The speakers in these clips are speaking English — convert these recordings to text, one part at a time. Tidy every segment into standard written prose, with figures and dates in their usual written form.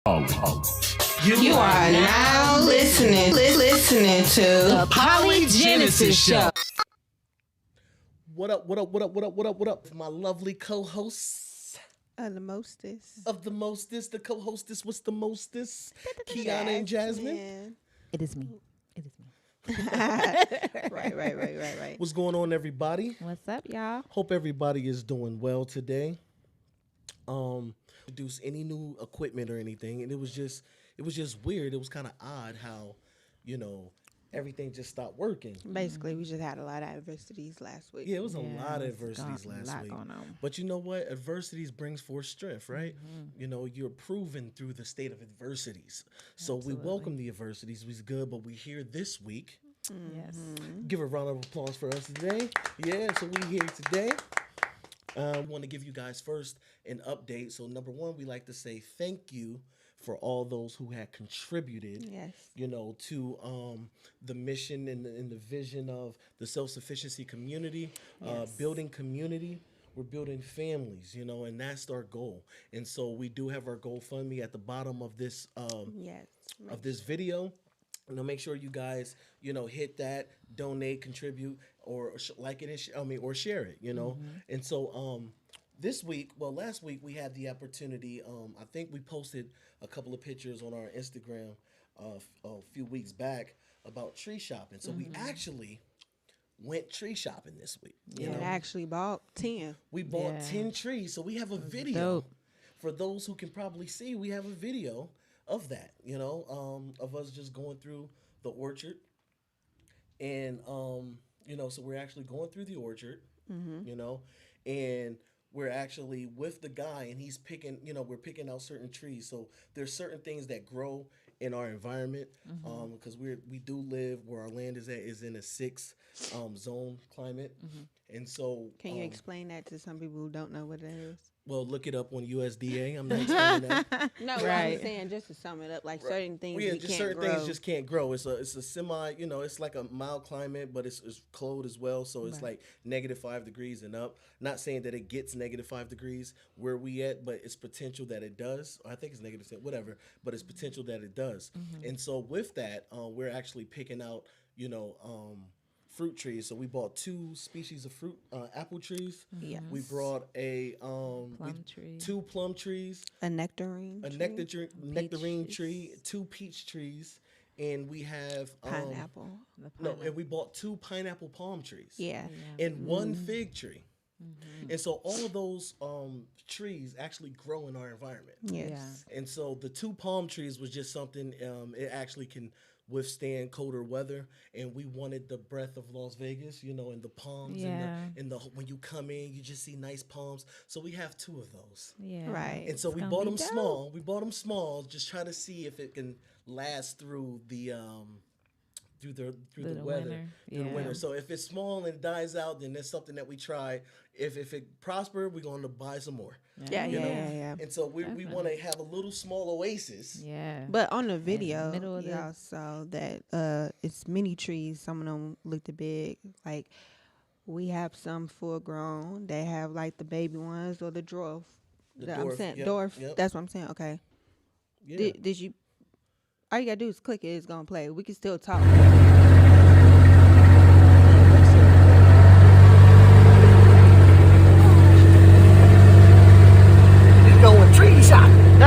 You are now listening to the Polygenesis Show. What up? My lovely co-hosts the mostest. The co-hostess, what's the mostest? Qiana and Jasmine. It is me. Right. What's going on, everybody? What's up, y'all? Hope everybody is doing well today. Introduce any new equipment or anything, and it was just weird. It was kind of odd how, everything just stopped working. Basically, we just had a lot of adversities last week. Yeah, it was a lot of adversities last week. But you know what? Adversities brings forth strength, right? Mm-hmm. You're proven through the state of adversities. So we welcome the adversities. We's good, but we here this week. Mm-hmm. Yes. Give a round of applause for us today. Yeah, so we here today. I want to give you guys first an update. So number one, we like to say thank you for all those who had contributed, to the mission and the vision of the self-sufficiency community, building community. We're building families, and that's our goal. And so we do have our GoFundMe at the bottom of this of this video. Make sure you guys, hit that, donate, contribute, or like it, or share it, Mm-hmm. And so last week we had the opportunity. I think we posted a couple of pictures on our Instagram a few weeks back about tree shopping. So we actually went tree shopping this week. And actually bought 10. We bought 10 trees. So we have a video. For those who can probably see, we have a video of that, of us just going through the orchard. And, so we're actually going through the orchard, and we're actually with the guy, and he's picking, we're picking out certain trees. So there's certain things that grow in our environment, because we do live where our land is in a 6 zone climate. And so can you explain that to some people who don't know what it is? Well, look it up on USDA. I'm not explaining that. No, right. I'm saying, just to sum it up, like certain things things just can't grow. It's a semi, it's like a mild climate, but it's cold as well. So it's like -5 degrees and up. Not saying that it gets -5 degrees where we at, but it's potential that it does. I think it's -10, whatever, but it's potential that it does. And so with that, we're actually picking out, fruit trees. So we bought 2 species of fruit, apple trees. Yes. We brought a tree. 2 plum trees, a nectarine tree, 2 peach trees, and we have pineapple. And we bought 2 pineapple palm trees. Yeah. And 1 fig tree. And so all of those trees actually grow in our environment. Yes. And so the 2 palm trees was just something, it actually can withstand colder weather, and we wanted the breath of Las Vegas, and the palms, and the when you come in, you just see nice palms. So we have 2 of those. Yeah. Right. And so we bought them small. We bought them small, just try to see if it can last through the through the weather, through the winter. So if it's small and it dies out, then that's something that we try. If it prospers, we're going to buy some more. Yeah. And so we want to have a little small oasis. Yeah. But on the video, y'all saw that it's mini trees. Some of them looked big. Like, we have some full grown. They have like the baby ones or the dwarf. Dwarf. Yep. That's what I'm saying. Okay. Yeah. Did you? All you gotta do is click it. It's gonna play. We can still talk. Going tree shopping.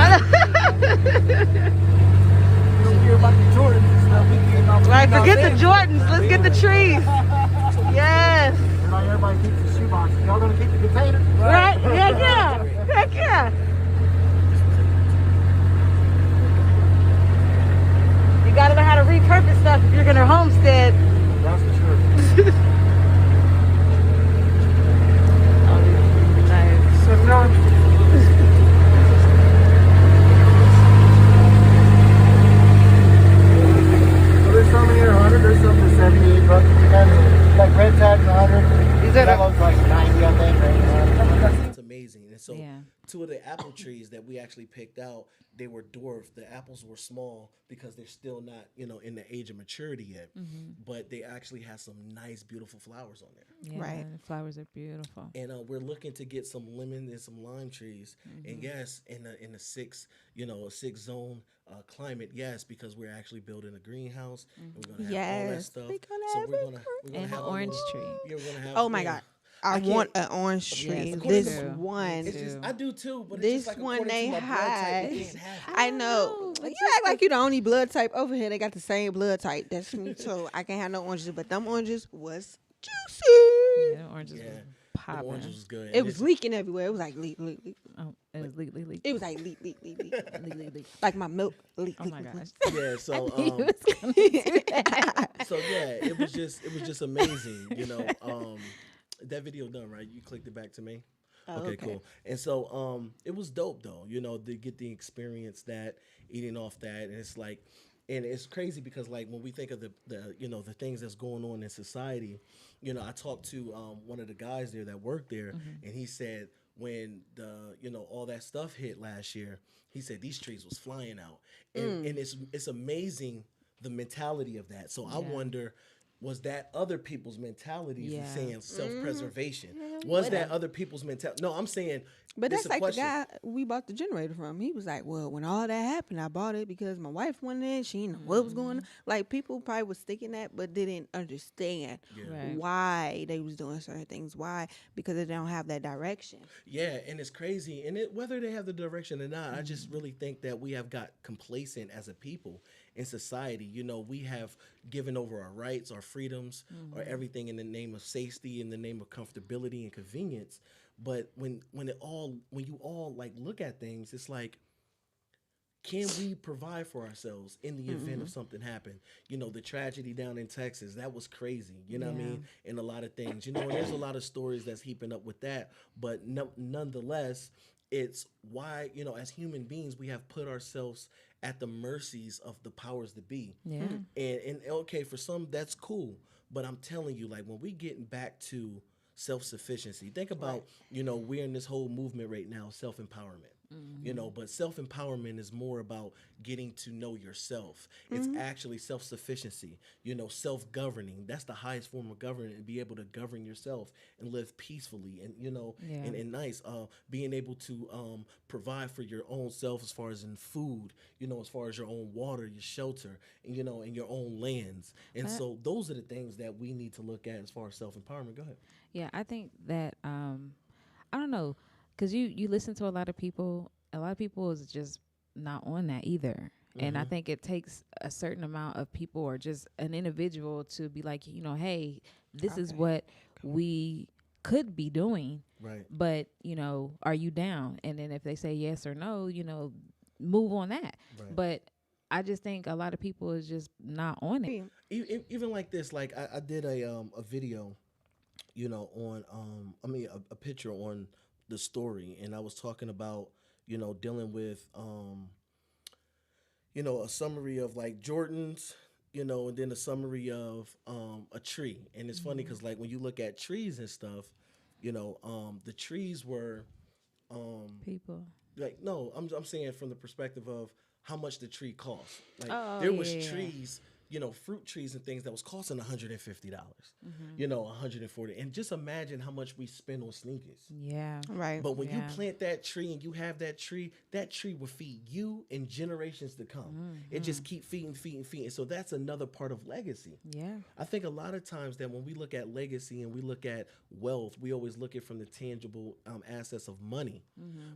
Right, forget the Jordans. Let's get the trees. Yes. Everybody keeps the shoebox. Y'all gonna keep the container? Right? Heck yeah. You gotta know how to repurpose stuff if you're gonna homestead. That's for sure. Nice. So no. There's some in here, 100. There's some for 78 bucks. Like red tag, 100. Is that like 90, I think. It's amazing. And so two of the apple trees that we actually picked out, they were dwarfed. The apples were small because they're still not, in the age of maturity yet. But they actually have some nice, beautiful flowers on there. Yeah, Right. the flowers are beautiful. And we're looking to get some lemon and some lime trees. And yes, in a a 6 zone climate, yes, because we're actually building a greenhouse. And we're gonna have all that Yes, stuff. we gonna So have we're gonna And have an a orange little- tree. Yeah, we're gonna have. Oh my yeah. God. I can't- want an orange tree. Yes, according This to- one. It's just I do too, but This it's just like one according they to my blood type, hide. you can't have it. I know. know. You act like you the only blood type over here. They got the same blood type. That's me too. I can't have no oranges, but them oranges was juicy. Yeah, the oranges Yeah. was The popping. oranges was good. It And was it's- leaking everywhere. It was like leak, leak, leak. Oh, it was leak, leak, leak. It was like leak, leak, leak, leak. Leak, leak, leak. Like my milk leak, Oh leak, my leak, gosh. leak. Yeah, so He was gonna do that. so yeah, it was just amazing, that video done, right? You clicked it back to me. Oh, Okay, cool. And so it was dope though, to get the experience that eating off that, and it's like, and it's crazy because like when we think of the things that's going on in society, I talked to one of the guys there that worked there, and he said when the all that stuff hit last year, he said these trees was flying out, and it's amazing the mentality of that. So I Yeah. wonder, was that other people's mentality Yeah. saying self-preservation? Was that other people's mentality? No, I'm saying, But it's that's a like question. the guy we bought the generator from. He was like, well, when all that happened, I bought it because my wife wanted it. She didn't know what was going on. Like, people probably was thinking that, but didn't understand Right. why they was doing certain things. Why? Because they don't have that direction. Yeah, and it's crazy. And whether they have the direction or not, I just really think that we have got complacent as a people in society. You, we have given over our rights, our freedoms, or everything in the name of safety, in the name of comfortability and convenience. But when you all like look at things, it's like, can we provide for ourselves in the event of something happen? The tragedy down in Texas, that was crazy. You know what I Yeah. mean? And a lot of things. And there's a lot of stories that's heaping up with that. But nonetheless, it's why, as human beings, we have put ourselves at the mercies of the powers that be. Yeah. And okay, for some, that's cool. But I'm telling you, like, when we getting back to self-sufficiency, think about, we're in this whole movement right now, self-empowerment. But self-empowerment is more about getting to know yourself. It's actually self-sufficiency, self-governing. That's the highest form of government, and be able to govern yourself and live peacefully and, Yeah. and nice. Being able to provide for your own self as far as in food, as far as your own water, your shelter, and, and your own lands. And so those are the things that we need to look at as far as self-empowerment. Go ahead. Yeah, I think that I don't know, because you listen to a lot of people. A lot of people is just not on that either, and I think it takes a certain amount of people or just an individual to be like, hey, this is what we could be doing, Right. but are you down? And then if they say yes or no, move on that. Right. But I just think a lot of people is just not on it. Even like this, like I did a video, on a picture on the story, and I was talking about dealing with a summary of like Jordans, and then a summary of a tree. And it's funny because like when you look at trees and stuff, the trees were People. like, no, I'm saying from the perspective of how much the tree costs. Like Oh, there was yeah. trees, fruit trees and things that was costing $150, $140. And just imagine how much we spend on sneakers. Yeah. Right. But when you Yeah. plant that tree and you have that tree will feed you and generations to come. It just keep feeding. So that's another part of legacy. Yeah. I think a lot of times that when we look at legacy and we look at wealth, we always look at from the tangible assets of money,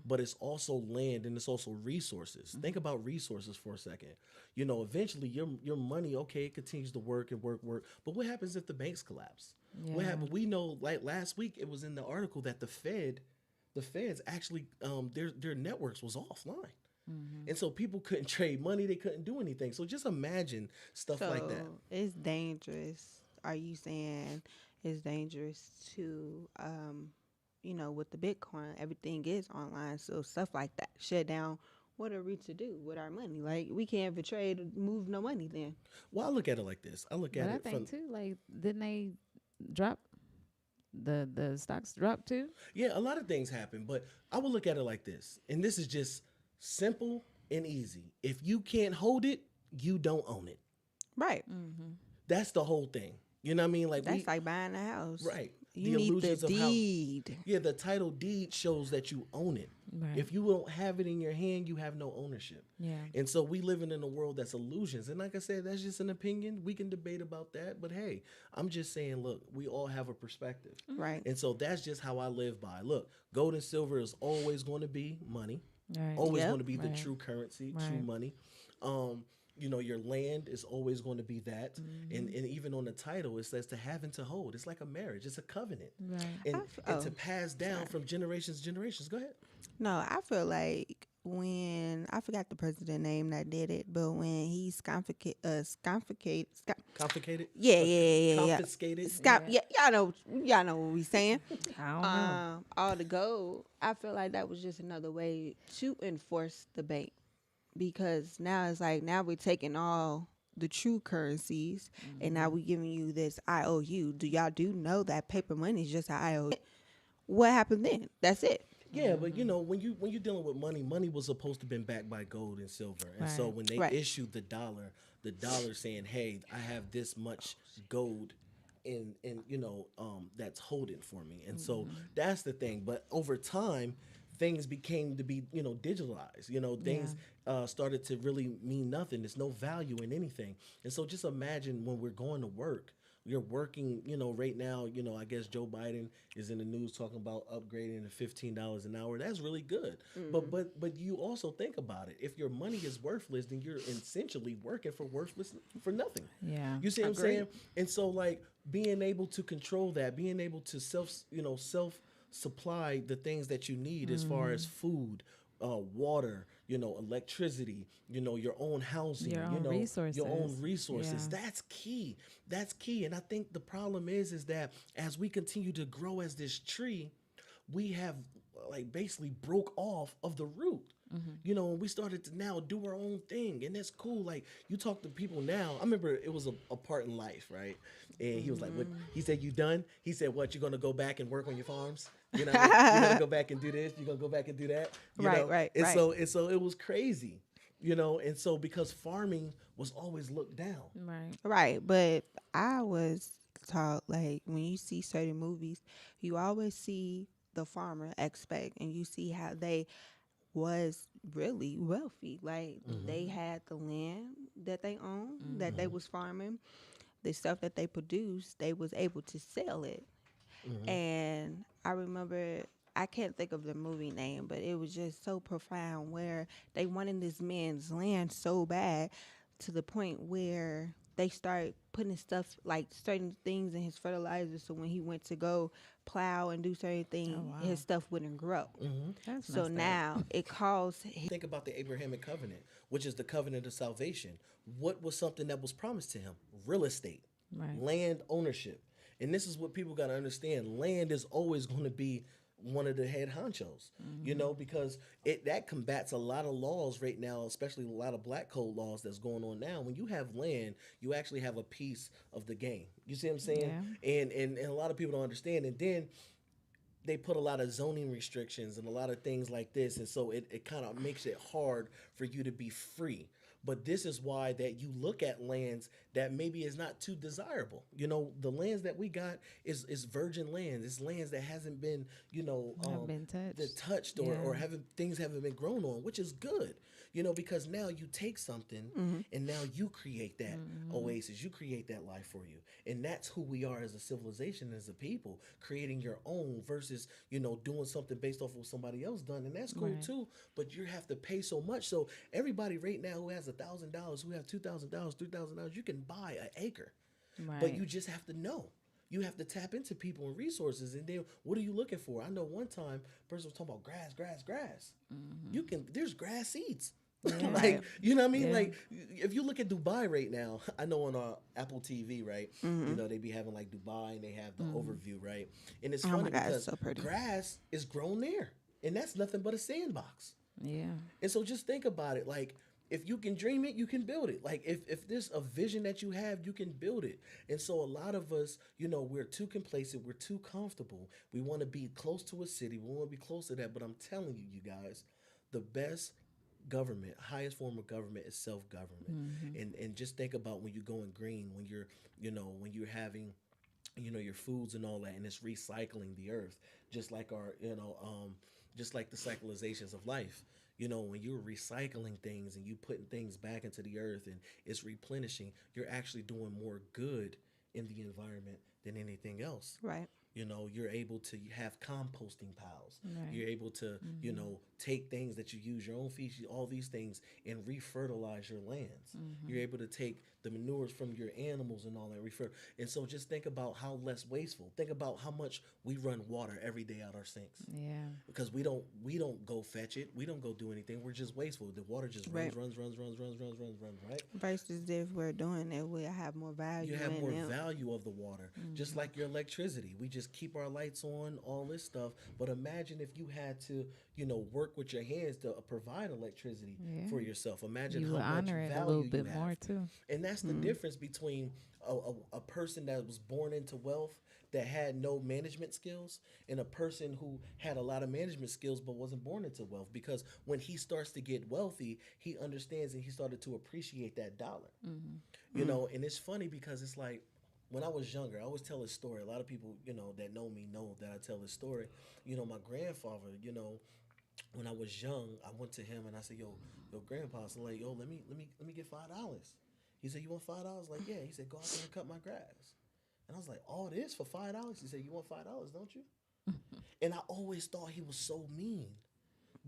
but it's also land and it's also resources. Think about resources for a second. Eventually your money, okay, it continues to work and work, but what happens if the banks collapse? What Yeah. happened? We know, like last week, it was in the article that the feds actually, their networks was offline. And so people couldn't trade money. They couldn't do anything. So just imagine stuff like that. It's dangerous. Are you saying it's dangerous to, with the Bitcoin, everything is online. So stuff like that shut down. What are we to do with our money? Like, we can't betray to move no money then. Well, I look at it like this. I look But at I it from think too, like, didn't they drop the stocks dropped too. Yeah, a lot of things happen, but I would look at it like this, and this is just simple and easy. If you can't hold it, you don't own it. Right. That's the whole thing. You know what I mean? Like That's like buying a house. right. You The need the illusions of how deed. yeah, the title deed shows that you own it. Right. If you don't have it in your hand, you have no ownership. Yeah. And so we living in a world that's illusions. And like I said, that's just an opinion. We can debate about that. But hey, I'm just saying, look, we all have a perspective. Right. And so that's just how I live by. Look, gold and silver is always going to be money. Right. Always Yep. going to be the Right. true currency, true Right. money. You know, your land is always going to be that. And even on the title, it says to have and to hold. It's like a marriage. It's a covenant. Right. And to pass down from generations to generations. Go ahead. No, I feel like when I forgot the president name that did it, but when he's confiscated, Complicated? yeah. Confiscated? Yeah, y'all know what we saying. I don't know. All the gold. I feel like that was just another way to enforce the bank, because now it's like now we're taking all the true currencies and now we giving you this IOU. Do y'all know that paper money is just an IOU? What happened then? That's it. Yeah, but you know, when you're dealing with money, money was supposed to have been backed by gold and silver. And so Right. when they Right. issued the dollar saying, "Hey, I have this much gold in that's holding for me." And so that's the thing. But over time, things became to be, digitalized. Things started to really mean nothing. There's no value in anything. And so just imagine when we're going to work. You're working, right now, I guess Joe Biden is in the news talking about upgrading to $15 an hour. That's really good. But you also think about it. If your money is worthless, then you're essentially working for nothing. Yeah. You see what I'm Agree. saying? And so like being able to control that, being able to self supply the things that you need as far as food, water, electricity, your own housing, Your own your own resources. resources. Yeah. That's key. That's key. And I think the problem is that as we continue to grow as this tree, we have like basically broke off of the root. And we started to now do our own thing, and that's cool. Like you talk to people now. I remember it was a part in life, right? And he was like, "What?" He said, "You done?" He said, "What? You gonna go back and work on your farms? You know, what I mean? You're gonna go back and do this. You're gonna go back and do that." Right. And so it was crazy, And so because farming was always looked down. Right. Right, but I was taught like when you see certain movies, you always see the farmer aspect, and you see how they was really wealthy. Like they had the land that they owned, that they was farming, the stuff that they produced, they was able to sell it. And I remember, I can't think of the movie name, but it was just so profound where they wanted this man's land so bad to the point where they start putting stuff like certain things in his fertilizer, so when he went to go plow and do certain things, wow. his stuff wouldn't grow. That's So messed up. now it caused Think about the Abrahamic covenant, which is the covenant of salvation. What was something that was promised to him? Real estate, Right. land ownership. And this is what people got to understand. Land is always going to be one of the head honchos, because that combats a lot of laws right now, especially a lot of black code laws that's going on now. When you have land, you actually have a piece of the game. You see what I'm saying? And a lot of people don't understand. And then they put a lot of zoning restrictions and a lot of things like this. And so it kind of makes it hard for you to be free. But this is why that you look at lands that maybe is not too desirable. The lands that we got is virgin lands. It's lands that hasn't been, Haven't been touched. touched or haven't been grown on, which is good. Because now you take something and now you create that oasis. You create that life for you. And that's who we are as a civilization, as a people, creating your own versus, doing something based off of what somebody else done. And that's cool Right. too, but you have to pay so much. So everybody right now who has $1,000, who have $2,000, $3,000, you can buy an acre. Right. But you just have to know. You have to tap into people and resources. And then what are you looking for? I know one time a person was talking about grass. There's grass seeds. Like, you know what I mean? Yeah. Like, if you look at Dubai right now, I know on Apple TV, right? They be having like Dubai and they have the overview, right? And it's Oh my funny God, it's because so pretty. grass is grown there. And that's nothing but a sandbox. Yeah. And so just think about it. Like, If you can dream it, you can build it. Like if there's a vision that you have, you can build it. And so a lot of us, we're too complacent, we're too comfortable. We want to be close to a city, we want to be close to that. But I'm telling you, you guys, the best government, highest form of government is self-government. And just think about when you're going green, when you're having your foods and all that, and it's recycling the earth, just like just like the cyclizations of life. When you're recycling things and you putting things back into the earth and it's replenishing, you're actually doing more good in the environment than anything else. Right. You're able to have composting piles. Right. You're able to, take things that you use, your own feces, all these things, and refertilize your lands. You're able to take the manures from your animals and all that refer. And so just think about how less wasteful. Think about how much we run water every day out our sinks. Yeah. Because we don't go fetch it. We don't go do anything. We're just wasteful. The water just Right. runs, right? Versus if we're doing it, we have more value. You have in more them. value of the water. Just like your electricity. We just keep our lights on, all this stuff. But imagine if you had to, work with your hands to provide electricity Yeah. for yourself. Imagine You how would much honor it a value little you bit have. more too. And that's the difference between a person that was born into wealth that had no management skills and a person who had a lot of management skills but wasn't born into wealth. Because when he starts to get wealthy, he understands and he started to appreciate that dollar. And it's funny because it's like when I was younger, I always tell this story. A lot of people, that know me know that I tell this story. My grandfather, when I was young, I went to him and I said, yo, grandpa, so like, yo, let me get $5. He said, you want $5? Like, yeah. He said, go out there and cut my grass. And I was like, all this for $5? He said, you want $5, don't you? And I always thought he was so mean.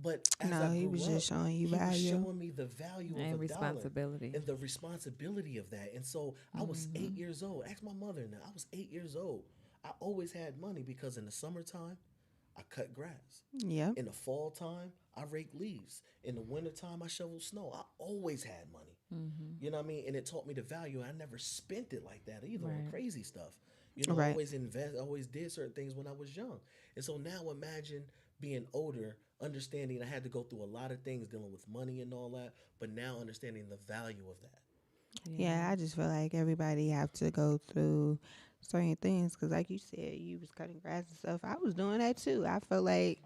But as No, I he grew was up, just showing you he was value. showing me the value of And a responsibility. dollar and the responsibility of that. And so I was 8 years old. Ask my mother now. I was 8 years old. I always had money because in the summertime, I cut grass. Yep. In the fall time, I rake leaves. In the wintertime, I shovel snow. I always had money. You know what I mean? And it taught me the value. I never spent it like that either on Right. crazy stuff. I Right. always invest, I always did certain things when I was young. And so now imagine being older, understanding I had to go through a lot of things dealing with money and all that, but now understanding the value of that. Yeah, I just feel like everybody have to go through certain things because, like you said, you was cutting grass and stuff. I was doing that too. I feel like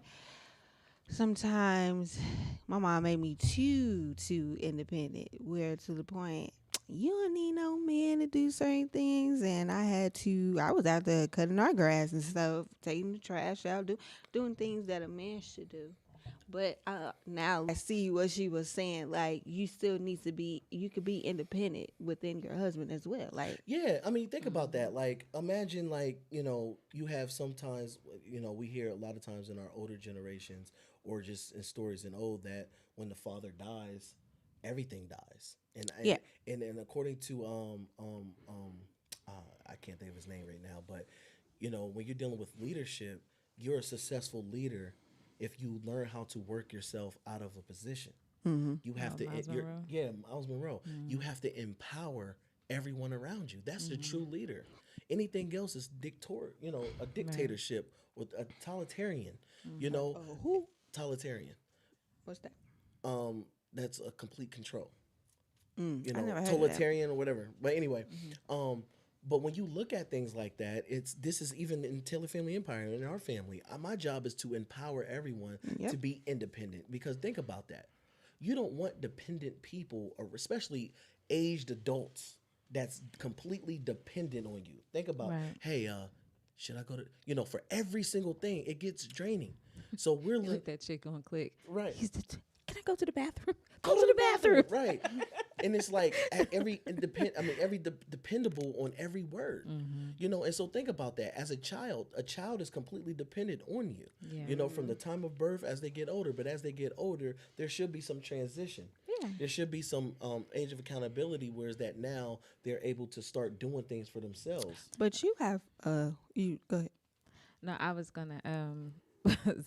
sometimes my mom made me too independent, where to the point you don't need no man to do certain things, and I was out there cutting our grass and stuff, taking the trash out, doing things that a man should do. But now I see what she was saying. Like you still need to be, you could be independent within your husband as well. Like Yeah, I mean, think about that. Like, imagine, like, you have sometimes, we hear a lot of times in our older generations or just in stories and old that when the father dies, everything dies. And Yeah. and according to I can't think of his name right now, but when you're dealing with leadership, you're a successful leader if you learn how to work yourself out of a position. You have to, Miles you're, Monroe. yeah, Miles Monroe. You have to empower everyone around you. That's the true leader. Anything else is a dictatorship or a totalitarian. who? Totalitarian. What's that? That's a complete control. I never heard of that. Totalitarian or whatever. But anyway, but when you look at things like that, this is even in Taylor Family Empire in our family. My job is to empower everyone Yep. to be independent. Because think about that. You don't want dependent people, or especially aged adults, that's completely dependent on you. Think about, Right. hey, should I go to, for every single thing, it gets draining. So we're Like that chick on Click. right. Can I go to the bathroom? Go to the bathroom. Right. And it's like at dependable on every word. And so think about that. As a child is completely dependent on you. Yeah. From the time of birth as they get older. But as they get older, there should be some transition. Yeah. There should be some age of accountability, whereas that now they're able to start doing things for themselves. But you have you go ahead. No, I was gonna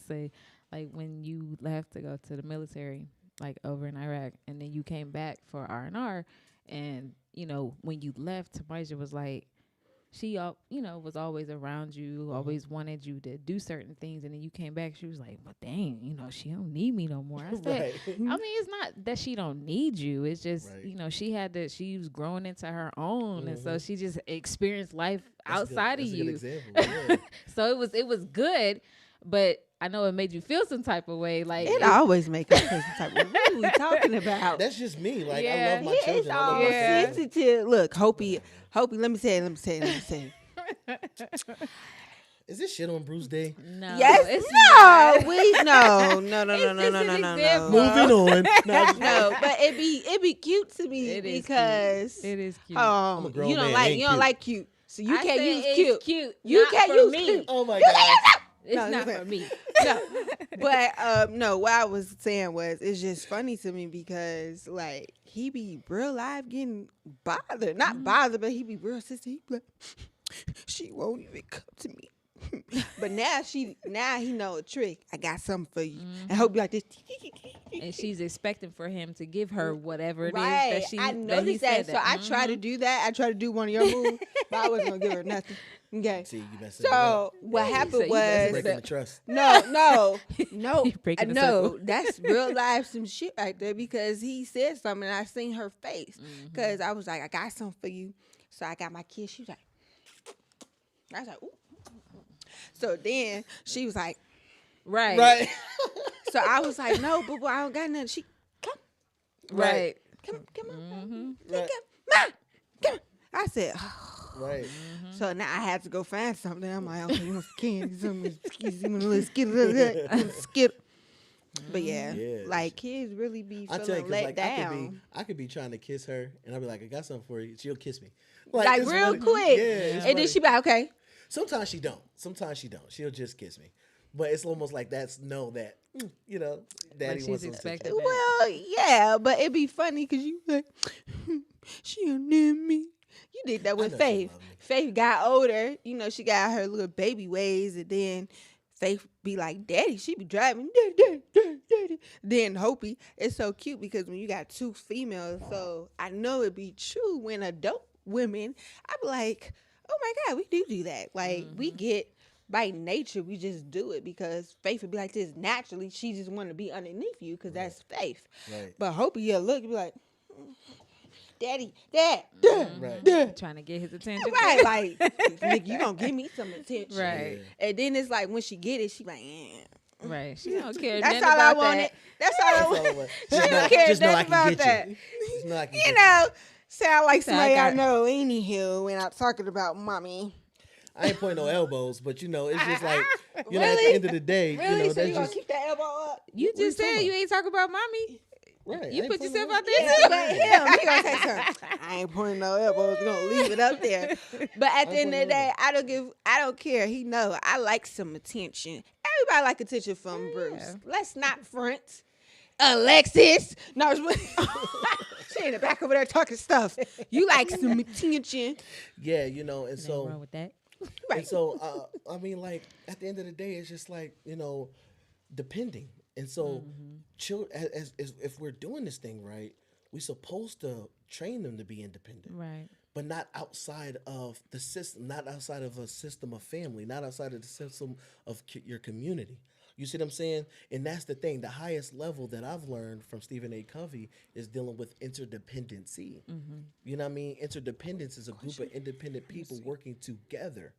say, like, when you left to go to the military, like over in Iraq, and then you came back for R&R, and when you left, Tamaja was like, she, was always around you, always wanted you to do certain things, and then you came back. She was like, "But dang, she don't need me no more." I said, Right. "I mean, it's not that she don't need you. It's just, Right. she was growing into her own, and so she just experienced life That's outside that's of a good you. example. Yeah. So it was good, but I know it made you feel some type of way. Like It always make us feel some type of. What are we talking about? That's just me. Like I Yeah. love my He is children. I love all my Yeah. family. sensitive. Look, Hopi. Let me say it. Is this shit on Bruce Day? no, Yes, it's no, not. no, It's just an example. Moving on. No, I'm just- No, but it be cute to me It is cute. because It is cute. I'm a grown you don't man, like ain't you don't cute. like cute, so you I can't said use it's cute. You You can't for use me. cute. Oh my god. It's No, not listen. for me. No, but no, what I was saying was it's just funny to me because like he be real life getting bothered, not bothered, but he be real sensitive. He be like, she won't even come to me. But now he know a trick. I got something for you, and he'll be like this. And she's expecting for him to give her whatever it is Right, that she. I that he noticed said that. So I try to do that. I try to do one of your moves, but I wasn't gonna give her nothing. Okay. See, you messing it up. So what happened So you That's was breaking the trust. no, You breaking the no. circle. That's real life some shit right there because he said something and I seen her face because I was like, I got something for you. So I got my kid. She was like, I was like, ooh. So then she was like, Right. Right. so I was like, no, boo, I don't got nothing. She come, Right. come on, Right. come on. I said, Right. so now I had to go find something. I'm like, okay, you want some candy, some little skip. But yeah, Yeah. like kids really be I tell you, feeling 'cause, let like down. I could be trying to kiss her, and I'll be like, I got something for you. She'll kiss me, Like it's real funny. quick. Yeah, it's And then funny. she be like, okay. Sometimes she don't. Sometimes she don't. She'll just kiss me, but it's almost like that's that daddy she's wants some expecting attention. Well, yeah, but it'd be funny because you like, she don't need me. You did that with know she Faith. love me. Faith got older. She got her little baby ways, and then Faith be like, Daddy, she be driving. Daddy. Then Hopi, it's so cute because when you got two females, so I know it be true when adult women, I be like, oh my God, we do that. Like, we get, by nature, we just do it because Faith would be like this. Naturally, she just want to be underneath you because that's Faith. Right. But Hopi, you look, you be like, Daddy, Dad, Right. Trying to get his attention. right, like, nigga, you gonna give me some attention. Right. And then it's like when she get it, she like, Right. She don't care. that's nothing all I about wanted. that. That's all I That's wanted. all I want. She don't care Just know I nothing can about get that. you. Just know I can You get know, sound like Say, I somebody I got- know. Anywho, when I'm talking about mommy. I ain't pointing no elbows, but it's just like at the Really? end of the day, Really? So that's you gonna just keep that elbow up? You What are you just said talking you ain't talking about mommy. right. You I ain't put pointing yourself no out there. Yeah, but him, he gonna say something. I ain't pointing no elbows. Gonna leave it up there. But at the end of the day, I don't care. He know I like some attention. Everybody like attention from Bruce. Let's not front. Alexis, no, she in the back over there talking stuff. You like some attention, Yeah, and Nothing so wrong with that. right? and so I mean, like at the end of the day, it's just like depending. And so, as if we're doing this thing right, we're supposed to train them to be independent, Right. but not outside of the system, not outside of a system of family, not outside of the system of your community. You see what I'm saying? And that's the thing. The highest level that I've learned from Stephen A. Covey is dealing with interdependency. You know what I mean? Interdependence is a group of independent people working together.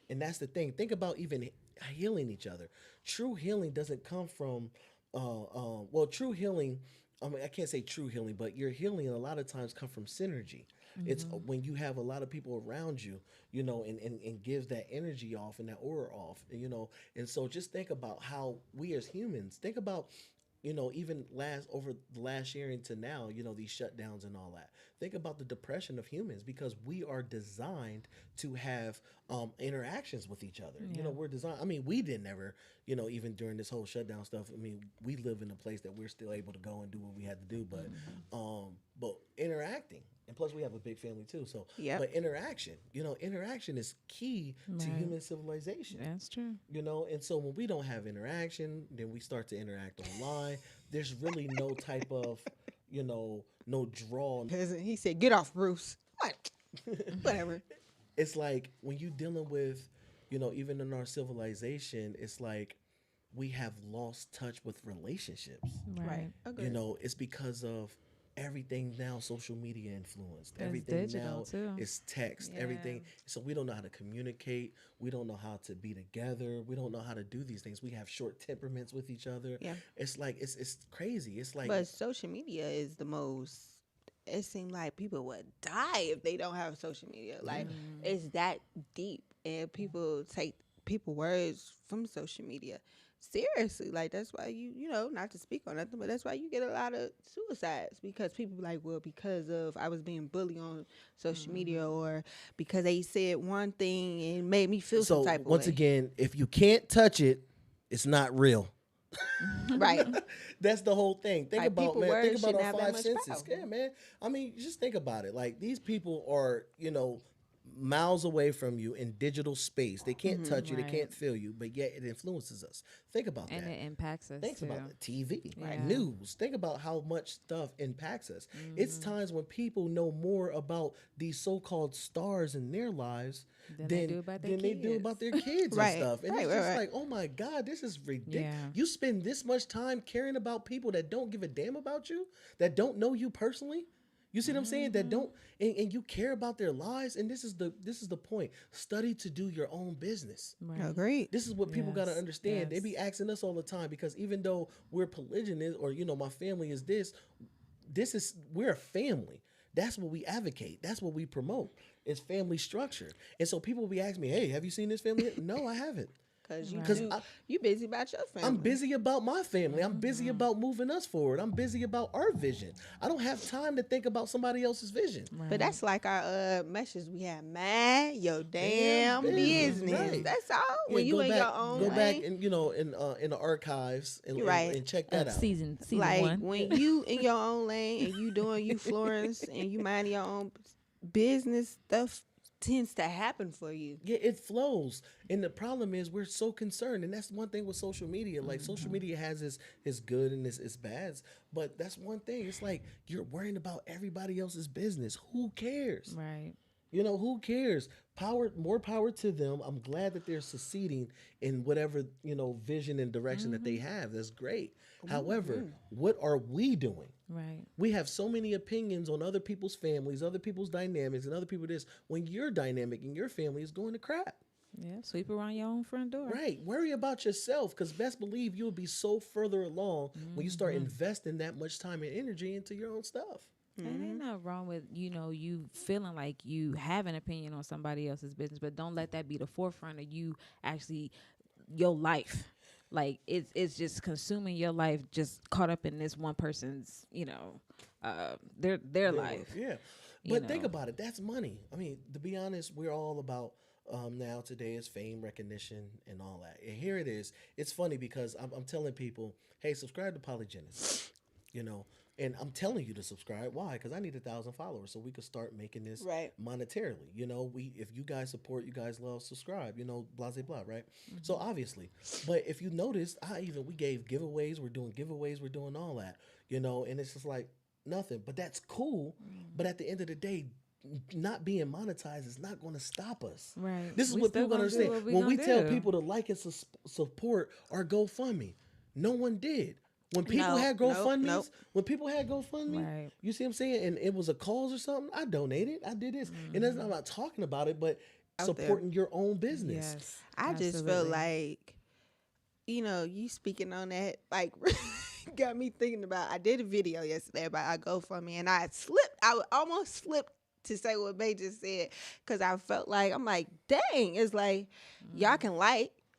And that's the thing. Think about even healing each other. True healing doesn't come from, true healing, I mean, I can't say true healing, but your healing a lot of times come from synergy. It's when you have a lot of people around you, and gives that energy off and that aura off, and so just think about how we as humans, think about, even over the last year into now, these shutdowns and all that. Think about the depression of humans because we are designed to have interactions with each other. We're designed. I mean, we didn't ever, even during this whole shutdown stuff. I mean, we live in a place that we're still able to go and do what we had to do, but interacting. And plus, we have a big family too. So, Yep. but interaction, interaction is key to human civilization. That's true. And so when we don't have interaction, then we start to interact online. There's really no type of, no draw. He said, "Get off, Bruce." What? Whatever. it's like when you dealing with, even in our civilization, it's like we have lost touch with relationships. Right. Right. Agreed. It's because of everything now social media influenced. It's Everything digital now too. is text. Yeah. Everything. So we don't know how to communicate. We don't know how to be together. We don't know how to do these things. We have short temperaments with each other. Yeah. It's like it's crazy. It's like But social media is the most. It seems like people would die if they don't have social media. Like it's that deep, and people take people words from social media seriously. Like that's why not to speak on nothing, but that's why you get a lot of suicides because people be like, well, because of I was being bullied on social media, or because they said one thing and made me feel some so. type of Once way. again, if you can't touch it, it's not real. Right. That's the whole thing. Think Like, about, people man. Think words about shouldn't our have that five much senses. power. Yeah, man. I mean, just think about it. Like these people are, miles away from you in digital space. They can't touch you. They Right. can't feel you, but yet it influences us. Think about And that. it impacts us Think too. about the TV, Right. news. Think about how much stuff impacts us. It's times when people know more about these so-called stars in their lives Than they do about their kids. about their kids and Right. stuff. And Right, it's right, just right. like, oh my God, this is ridiculous. Yeah. You spend this much time caring about people that don't give a damn about you, that don't know you personally. You see what I'm saying? That don't and you care about their lives. And this is the point. Study to do your own business. Right. Agreed. This is what people got to Yes, understand. They yes. be asking us all the time because even though we're polygynous or my family is we're a family. That's what we advocate. That's what we promote. It's family structure. And so people be asking me, "Hey, have you seen this family?" No, I haven't. Because Right. you busy about your family. I'm busy about my family. I'm busy about moving us forward. I'm busy about our vision. I don't have time to think about somebody else's vision. But that's like our message we have. Mind your damn business. right. That's all. Yeah, When you go in back, your own go back lane. and in the archives and, Right. and check that out. Season Like one. when you in your own lane and you doing you Florence and you minding your own business, stuff tends to happen for you. Yeah, it flows. And the problem is we're so concerned. And that's one thing with social media. Like social media has its good and its bads. But that's one thing. It's like you're worrying about everybody else's business. Who cares? Right. Who cares? More power to them. I'm glad that they're succeeding in whatever, vision and direction that they have. That's great. However, what are we doing? Right. We have so many opinions on other people's families, other people's dynamics, and other people this when your dynamic and your family is going to crap. Yeah. Sweep around your own front door. Right. Worry about yourself because best believe you'll be so further along when you start investing that much time and energy into your own stuff. And ain't nothing wrong with, you feeling like you have an opinion on somebody else's business, but don't let that be the forefront of you actually your life. Like it's just consuming your life, just caught up in this one person's, their life. Yeah. you But think know. about it. That's money. I mean, to be honest, we're all about now today is fame, recognition, and all that. And here it is. It's funny because I'm telling people, hey, subscribe to Polygenics. And I'm telling you to subscribe. Why? Because I need 1,000 followers so we could start making this Right. monetarily. If you guys support, you guys love, subscribe. Blah blah blah. Right. So obviously, but if you noticed, we gave giveaways. We're doing giveaways. We're doing all that. And it's just like nothing. But that's cool. But at the end of the day, not being monetized is not going to stop us. Right. This is We what still people gonna do understand. what we When we gonna tell do. people to like and support our GoFundMe, no one did. When people had GoFundMes, nope. when people had GoFundMe, Right. you see what I'm saying? And it was a cause or something, I donated. I did this. And that's, I'm not talking about it, but Out there. supporting your own business. Yes. I just feel like, you speaking on that, like, got me thinking about. I did a video yesterday about GoFundMe, and I almost slipped to say what Bay just said because I felt like I'm like, dang, it's like y'all can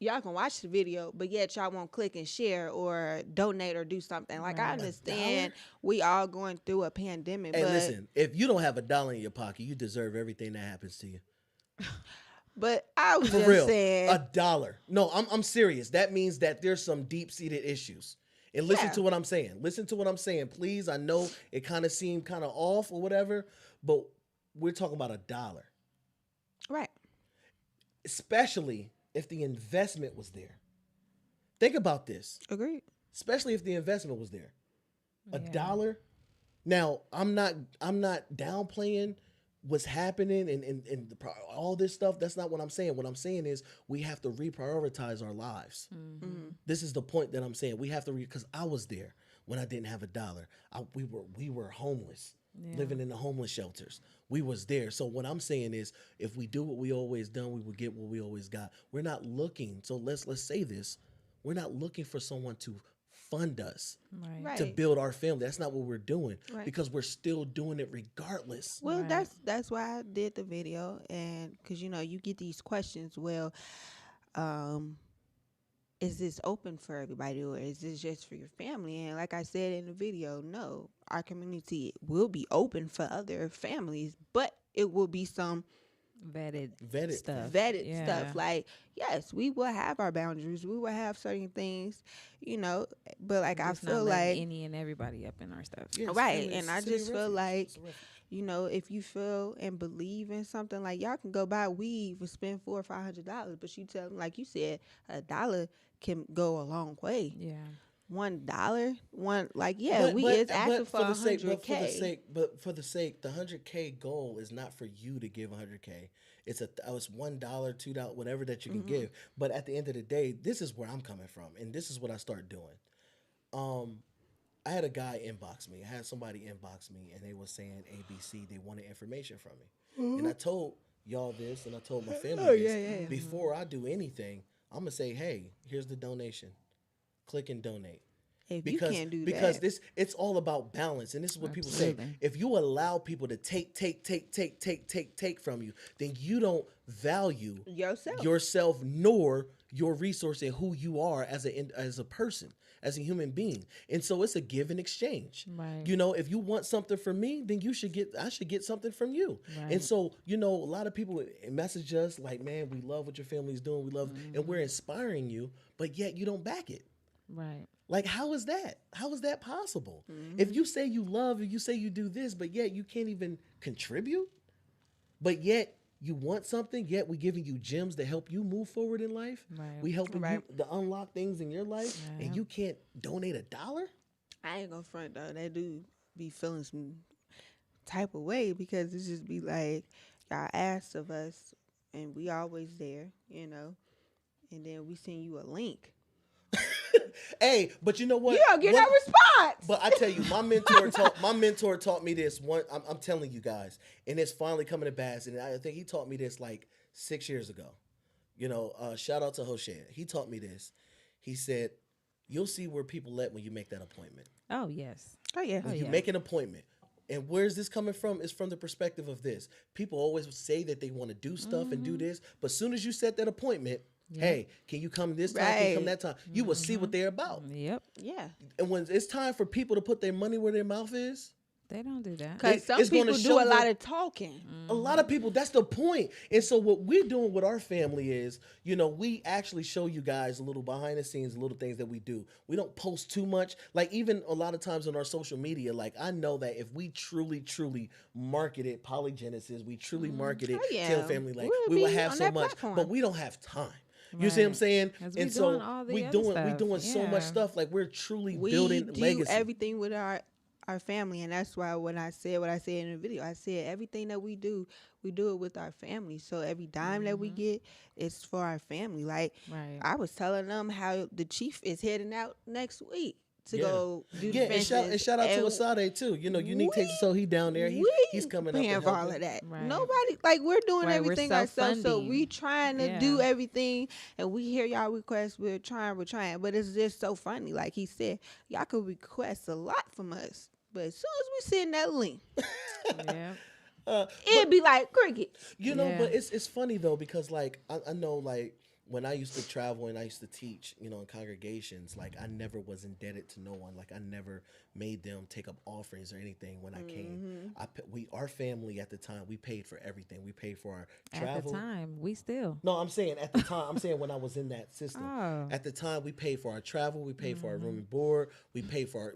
y'all can watch the video, but yet y'all won't click and share or donate or do something. Like I Right. understand we all going through a pandemic, Hey, but listen, if you don't have $1 in your pocket, you deserve everything that happens to you. I was For just real, saying, $1. No, I'm serious. That means that there's some deep-seated issues. And listen Yeah. to what I'm saying. Listen to what I'm saying, please. I know it kind of seemed kind of off or whatever, but we're talking about $1. right? Especially if the investment was there. Think about this. Agreed. Especially if the investment was there. Yeah. $1. Now, I'm not downplaying what's happening and all this stuff. That's not what I'm saying. What I'm saying is we have to reprioritize our lives. This is the point that I'm saying. We have to because I was there when I didn't have a dollar. We were homeless, living in the homeless shelters. We was there. So what I'm saying is, if we do what we always done, we will get what we always got. We're not looking. So let's say this. We're not looking for someone to fund us Right. to build our family. That's not what we're doing Right. because we're still doing it regardless. Well, Right. that's why I did the video, and because you get these questions. Well, um, is this open for everybody, or is this just for your family? And like I said in the video, no, our community will be open for other families, but it will be some Vetted stuff. vetted Yeah. stuff. Like, yes, we will have our boundaries. We will have certain things, but like I Just not feel letting like any and everybody up in our stuff. Yeah, it's right, family, and I it's a just city feel refuge. like It's a refuge. if you feel and believe in something, like y'all can go buy weed and spend $400 or $500, but you tell them, like you said, $1 can go a long way. Yeah. $1, But- we but- is asking but for the sake, 100K. but for the sake, the 100K goal is not for you to give 100K. It's $1, $2, whatever that you can give. But at the end of the day, this is where I'm coming from, and this is what I start doing. I had a guy inbox me. I had somebody inbox me, and they were saying ABC. They wanted information from me, and I told y'all this, and I told my family this. Before I do anything, I'm gonna say, hey, here's the donation. Click and donate. If Because you can't do because that, it's all about balance, and this is what people say. Absolutely. If you allow people to take from you, then you don't value yourself. nor your resource and who you are as a person, as a human being. And so it's a give and exchange. Right. If you want something from me, then I should get something from you. Right. And so, a lot of people message us like, man, we love what your family's doing. We love, and we're inspiring you, but yet you don't back it. Right. Like, how is that? How is that possible? If you say you love, if you say you do this, but yet you can't even contribute, but yet you want something, yet we're giving you gems to help you move forward in life. Right. We helping you to unlock things in your life, Yeah. and you can't donate $1? I ain't gonna front though. That dude be feeling some type of way because it just be like y'all asked of us, and we always there, and then we send you a link. Hey, but you know what? You don't get no response. But I tell you, my mentor taught me this one. I'm telling you guys, and it's finally coming to pass. And I think he taught me this like 6 years ago. Shout out to Hosea. He taught me this. He said, "You'll see where people at when you make that appointment. Oh yes. Oh yeah. When you make an appointment." And where's this coming from? It's from the perspective of this. People always say that they want to do stuff and do this, but as soon as you set that appointment, hey, can you come this time? Can you come that time? You will see what they're about. Yep. Yeah. And when it's time for people to put their money where their mouth is, They don't do that. Because some it's gonna people show do a lot them- of talking. a lot of people, that's the point. And so what we're doing with our family is, we actually show you guys a little behind the scenes, little things that we do. We don't post too much. Like even a lot of times on our social media, like I know that if we truly marketed Polygenesis, we truly marketed Oh, yeah. Tail Family, like We'll we would be have on so that much, platform. but we don't have time. You see what I'm Right. saying? 'Cause we And so doing all the we other doing stuff. so much Yeah. stuff. Like we're truly We building do legacy. everything with our family, and that's why when I said what I said in the video, I said everything that we do it with our family. So every dime that we get is for our family. Like Right. I was telling them how the chief is heading out next week to Yeah. go do the Yeah, fences. and shout out to and Asade too. Unique Takes So he down there. we He's coming up paying and for all helping. of that. Right. Nobody we're doing Right, we're everything ourselves. So self-funding. we trying to Yeah. do everything, and we hear y'all requests. We're trying, but it's just so funny. Like he said, y'all could request a lot from us, but as soon as we send that link, Yeah. it'd be like crickets. Yeah. But it's funny though because like I know like when I used to travel and I used to teach, in congregations, like I never was indebted to no one. Like I never made them take up offerings or anything when I came. Our family at the time, we paid for everything. We paid for our travel. At the time, we still. No, I'm saying at the time. I'm saying when I was in that system. Oh. At the time, we paid for our travel. We paid for our room and board. We paid for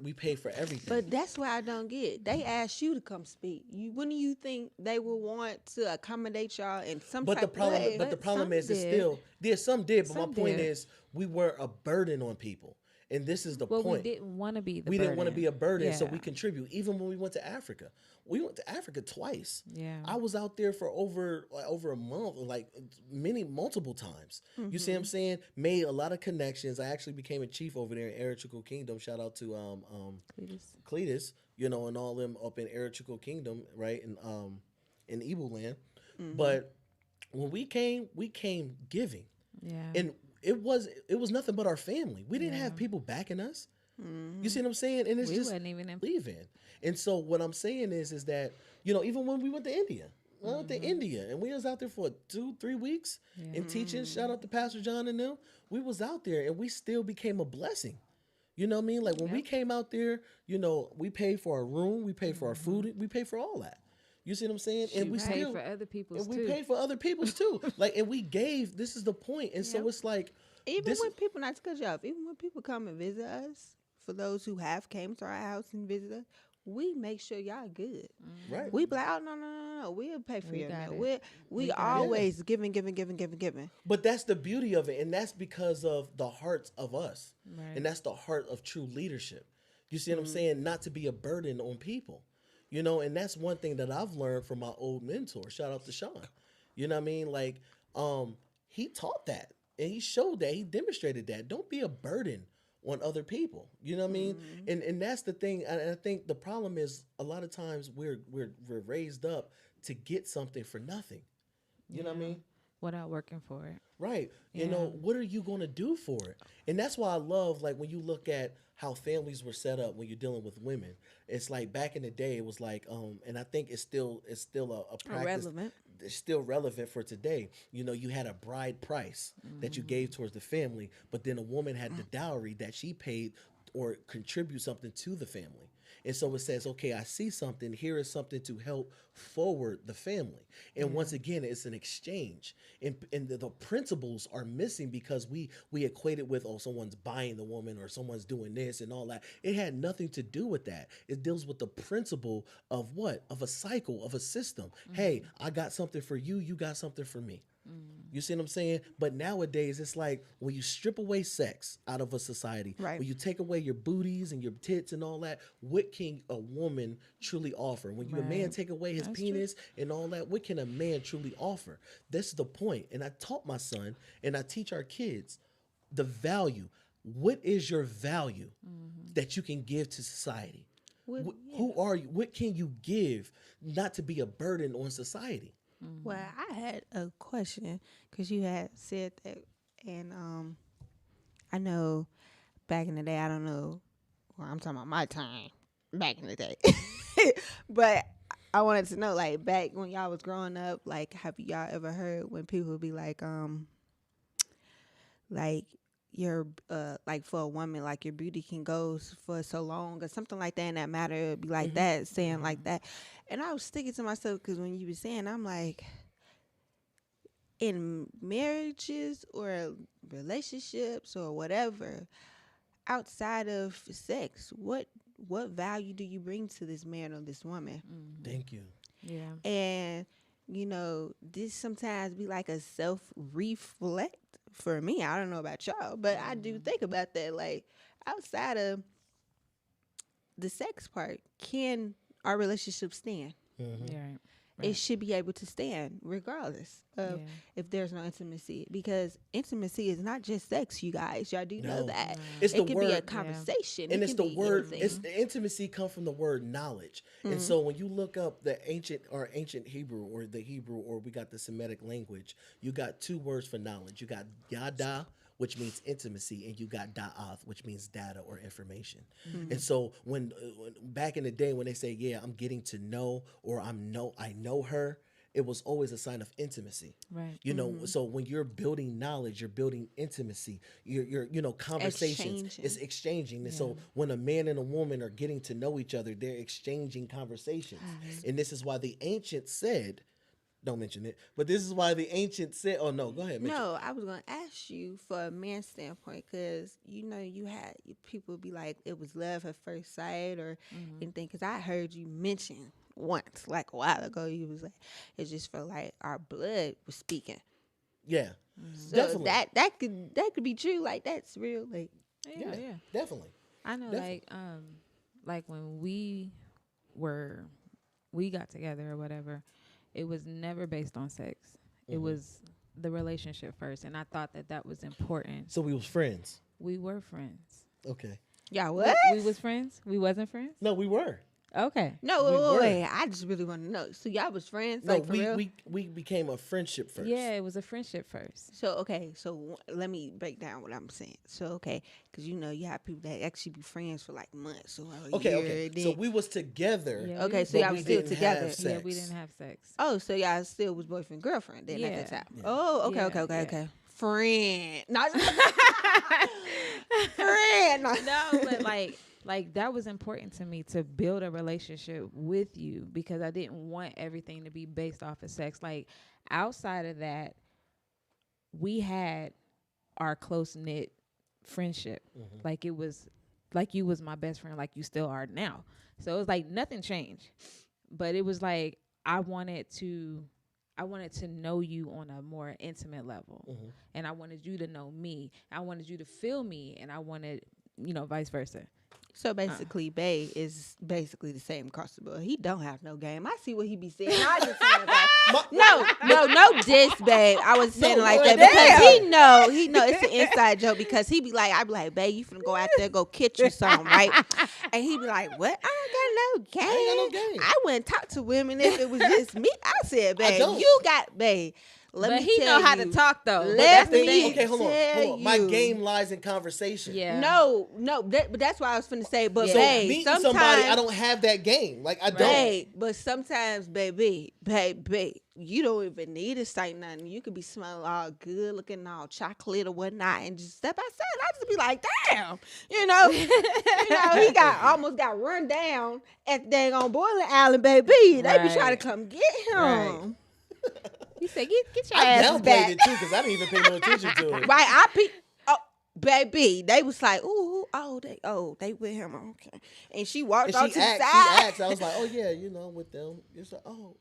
everything. But that's what I don't get. They asked you to come speak. When do you think they will want to accommodate y'all in some But type the problem, of way? but the problem some is, it's did. still some did. But Some my point did. is, we were a burden on people, And this is the Well, we point. didn't want to be the We didn't want to burden. be a burden, so Yeah. we contribute. Even when we went to Africa, we went to Africa twice. Yeah. I was out there for over a month, like multiple times. You see what I'm Mm-hmm. saying? Made a lot of connections. I actually became a chief over there in Eritrea Kingdom. Shout out to Cletus. Cletus, and all them up in Eritrea Kingdom, right? In Igbo land. Mm-hmm. But when we came giving. Yeah. And it was nothing but our family. We didn't Yeah. have people backing us. Mm-hmm. You see what I'm saying? And it's We just wasn't even in. leaving. And so what I'm saying is that, even when we went to India, and we was out there for 2-3 weeks Yeah. and teaching. Shout out to Pastor John and them. We was out there and we still became a blessing. You know what I mean? Like when we Yep. came out there, we paid for our room, we paid for our food, we paid for all that. You see what I'm saying? And we We paid still for other people's and we too. paid for other people's too. Like, and we gave. This is the point. And so Yep. it's like, Even this when people, not to cut you off, even when people come and visit us, for those who have came to our house and visit us, we make sure y'all good. right. We be like, oh no, we'll pay for We your got meal. it. We got it. always giving. But that's the beauty of it, and that's because of the hearts of us, Right. and that's the heart of true leadership. You see what I'm saying? Not to be a burden on people, and that's one thing that I've learned from my old mentor. Shout out to Sean. You know what I mean? Like, he taught that, and he showed that, he demonstrated that. Don't be a burden on other people. You know what I mean? And that's the thing. And I think the problem is a lot of times we're raised up to get something for nothing. You know what I Yeah. mean? Without working for it. Right. Yeah. What are you going to do for it? And that's why I love, like, when you look at how families were set up when you're dealing with women. It's like back in the day, it was like, and I think it's still a practice. Relevant. It's still relevant for today. You had a bride price that you gave towards the family, but then a woman had the dowry that she paid or contribute something to the family. And so it says, okay, I see something. Here is something to help forward the family. And once again, it's an exchange. And the principles are missing because we equate it with, someone's buying the woman or someone's doing this and all that. It had nothing to do with that. It deals with the principle of what? Of a cycle, of a system. Hey, I got something for you. You got something for me. You see what I'm saying? But nowadays, it's like when you strip away sex out of a society, Right. when you take away your booties and your tits and all that, what can a woman truly offer? When you a man Right. take away his That's penis and all that, what can a man truly offer? That's the point. And I taught my son and I teach our kids the value. What is your value that you can give to society? What- Who are you? What can you give not to be a burden on society? Well, I had a question because you had said that, and I know back in the day, I don't know. Well, I'm talking about my time back in the day, but I wanted to know, like, back when y'all was growing up, like, have y'all ever heard when people would be like your like for a woman, like your beauty can go for so long or something like that, and that matter it'd be like that, saying like that. And I was sticking to myself because when you were saying, I'm like, in marriages or relationships or whatever, outside of sex, what value do you bring to this man or this woman? Thank you. Yeah. And this sometimes be like a self-reflect for me. I don't know about y'all, but I do think about that. Like, outside of the sex part, can our relationship stand? Yeah. Right. It should be able to stand regardless of Yeah. if there's no intimacy, because intimacy is not just sex, you guys. Y'all do know No. that. It's It the can be a word. conversation. And It it's can the be word. anything. It's the intimacy come from the word knowledge. And so when you look up the ancient Hebrew or the Hebrew, or we got the Semitic language, you got two words for knowledge. You got yada, which means intimacy, and you got da'ath, which means data or information. And so when back in the day when they say, yeah, I'm getting to know, or I know her, it was always a sign of intimacy. Right. So when you're building knowledge, you're building intimacy. You're conversations. Exchanging. It's exchanging. And so when a man and a woman are getting to know each other, they're exchanging conversations. And this is why the ancients said, don't mention it, but this is why the ancients said, oh no, go ahead. Mention No, I was going to ask you for a man's standpoint, because you had people be like it was love at first sight or anything, because I heard you mention once, like a while ago, you was like, it just felt like our blood was speaking. Yeah, So definitely. that could be true. Like, that's real. Like, Yeah. Definitely. I know, Definitely. like when we got together or whatever, it was never based on sex. It was the relationship first, and I thought that was important. So we was friends. We were friends. Okay. Yeah, what? We was friends. We wasn't friends. No, we were. Okay. No, We were. wait. I just really want to know. So y'all was friends, No, like for real? we became a friendship first. Yeah, it was a friendship first. So okay, so let me break down what I'm saying. So okay, because you have people that actually be friends for like months or a Okay. year. Okay. Then, So we was together. Yeah, okay, we- so but y'all we was still didn't together. have Yeah, we sex. didn't have sex. Oh, so y'all still was boyfriend girlfriend then at the Yeah. time. Yeah. Oh, okay, Yeah, okay, okay, yeah. okay. Friend, not friend. No, but like that was important to me to build a relationship with you because I didn't want everything to be based off of sex. Like outside of that, we had our close knit friendship. Like it was like you was my best friend, like you still are now. So it was like nothing changed. But it was like I wanted to know you on a more intimate level. And I wanted you to know me. I wanted you to feel me, and I wanted, vice versa. So basically, Bay is basically the same across the board. He don't have no game. I see what he be saying. I just saying about no diss, babe. I was saying like that because he know it's an inside joke because he be like, I be like, babe, you finna go out there go catch you some, right? And he be like, what? I ain't got no game. I ain't got no game. I wouldn't talk to women if it was just me. I said, babe, don't. you got babe. Let But me he tell know how you, to talk though. Let That's the me thing. Okay, hold tell on. My you. game lies in conversation. Yeah. No, but that's why I was finna say. But Yeah. So babe, meeting sometimes somebody, I don't have that game. Like I don't. Babe, but sometimes, baby, you don't even need to say nothing. You could be smelling all good, looking all chocolate or whatnot, and just step outside. I just be like, damn, he almost got run down at the dang on Boiling Island, baby. They be trying to Right. come get him. Right. He said, "Get your I asses downplayed back." it too because I didn't even pay no attention to it. Right, baby, they was like, they with him, okay. And she walked And off she to the asked. side. She asked. I was like, oh yeah, with them. It's like, oh.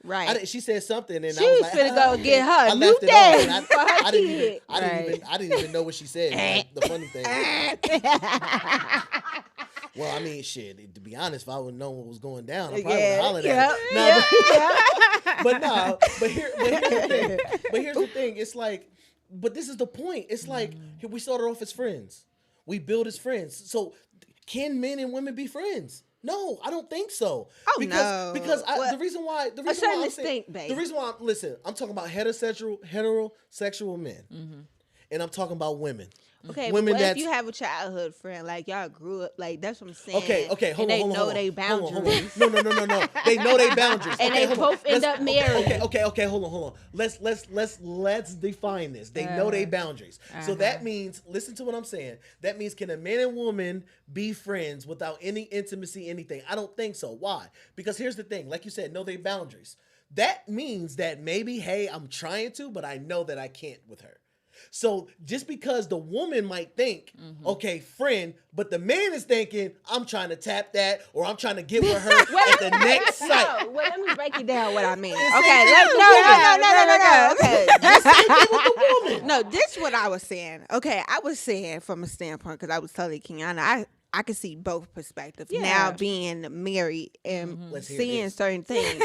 Right. She said something, and She I was was like, finna go get her I new left it off, daddy and for her I kid. didn't even know what she said. Like, the funny thing. Well, I mean, shit. To be honest, if I would know what was going down, I probably would have hollered at her. But here's the thing. But here's the thing. It's like, but this is the point. It's like we started off as friends. We build as friends. So can men and women be friends? No, I don't think so. Oh, because, no. Because Well, the reason why certain I'm instinct, babe. the reason why I'm talking about heterosexual men, and I'm talking about women. Okay, Women but what if that's- you have a childhood friend, like y'all grew up, like that's what I'm saying. Okay, hold and on, they hold know on. they Hold on, boundaries. hold on. No. They know their boundaries. And Okay, they hold on. both end up married. Okay, hold on. Let's define this. They know their boundaries. So that means, listen to what I'm saying. That means, can a man and woman be friends without any intimacy, anything? I don't think so. Why? Because here's the thing. Like you said, know their boundaries. That means that maybe, hey, I'm trying to, but I know that I can't with her. So just because the woman might think, okay, friend, but the man is thinking, I'm trying to tap that, or I'm trying to get with her at the next site. No, well, let me break it down what I mean. It's Okay, no. Okay, no, this is what I was saying. Okay, I was saying from a standpoint, because I was telling Qiana, I could see both perspectives. Yeah. Now being married and Let's hear seeing this. certain things.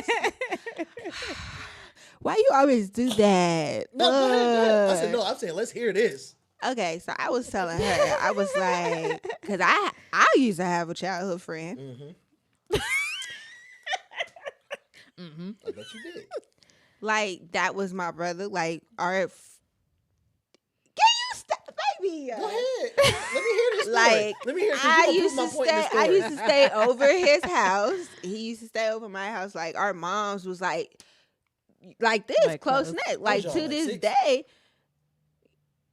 Why you always do that? No, go ahead. I said, no, I'm saying, let's hear this. Okay, so I was telling her, I was like, because I used to have a childhood friend. I bet you did. Like, that was my brother. Like, can you stop, baby? Go ahead. Let me hear this story. Like, Let me hear it, 'cause I you used gonna to prove my point in this stay. I story. used to stay over his house. He used to stay over my house. Like, our moms was like this, Like close close. knit. Like, y'all, to like this 6? day.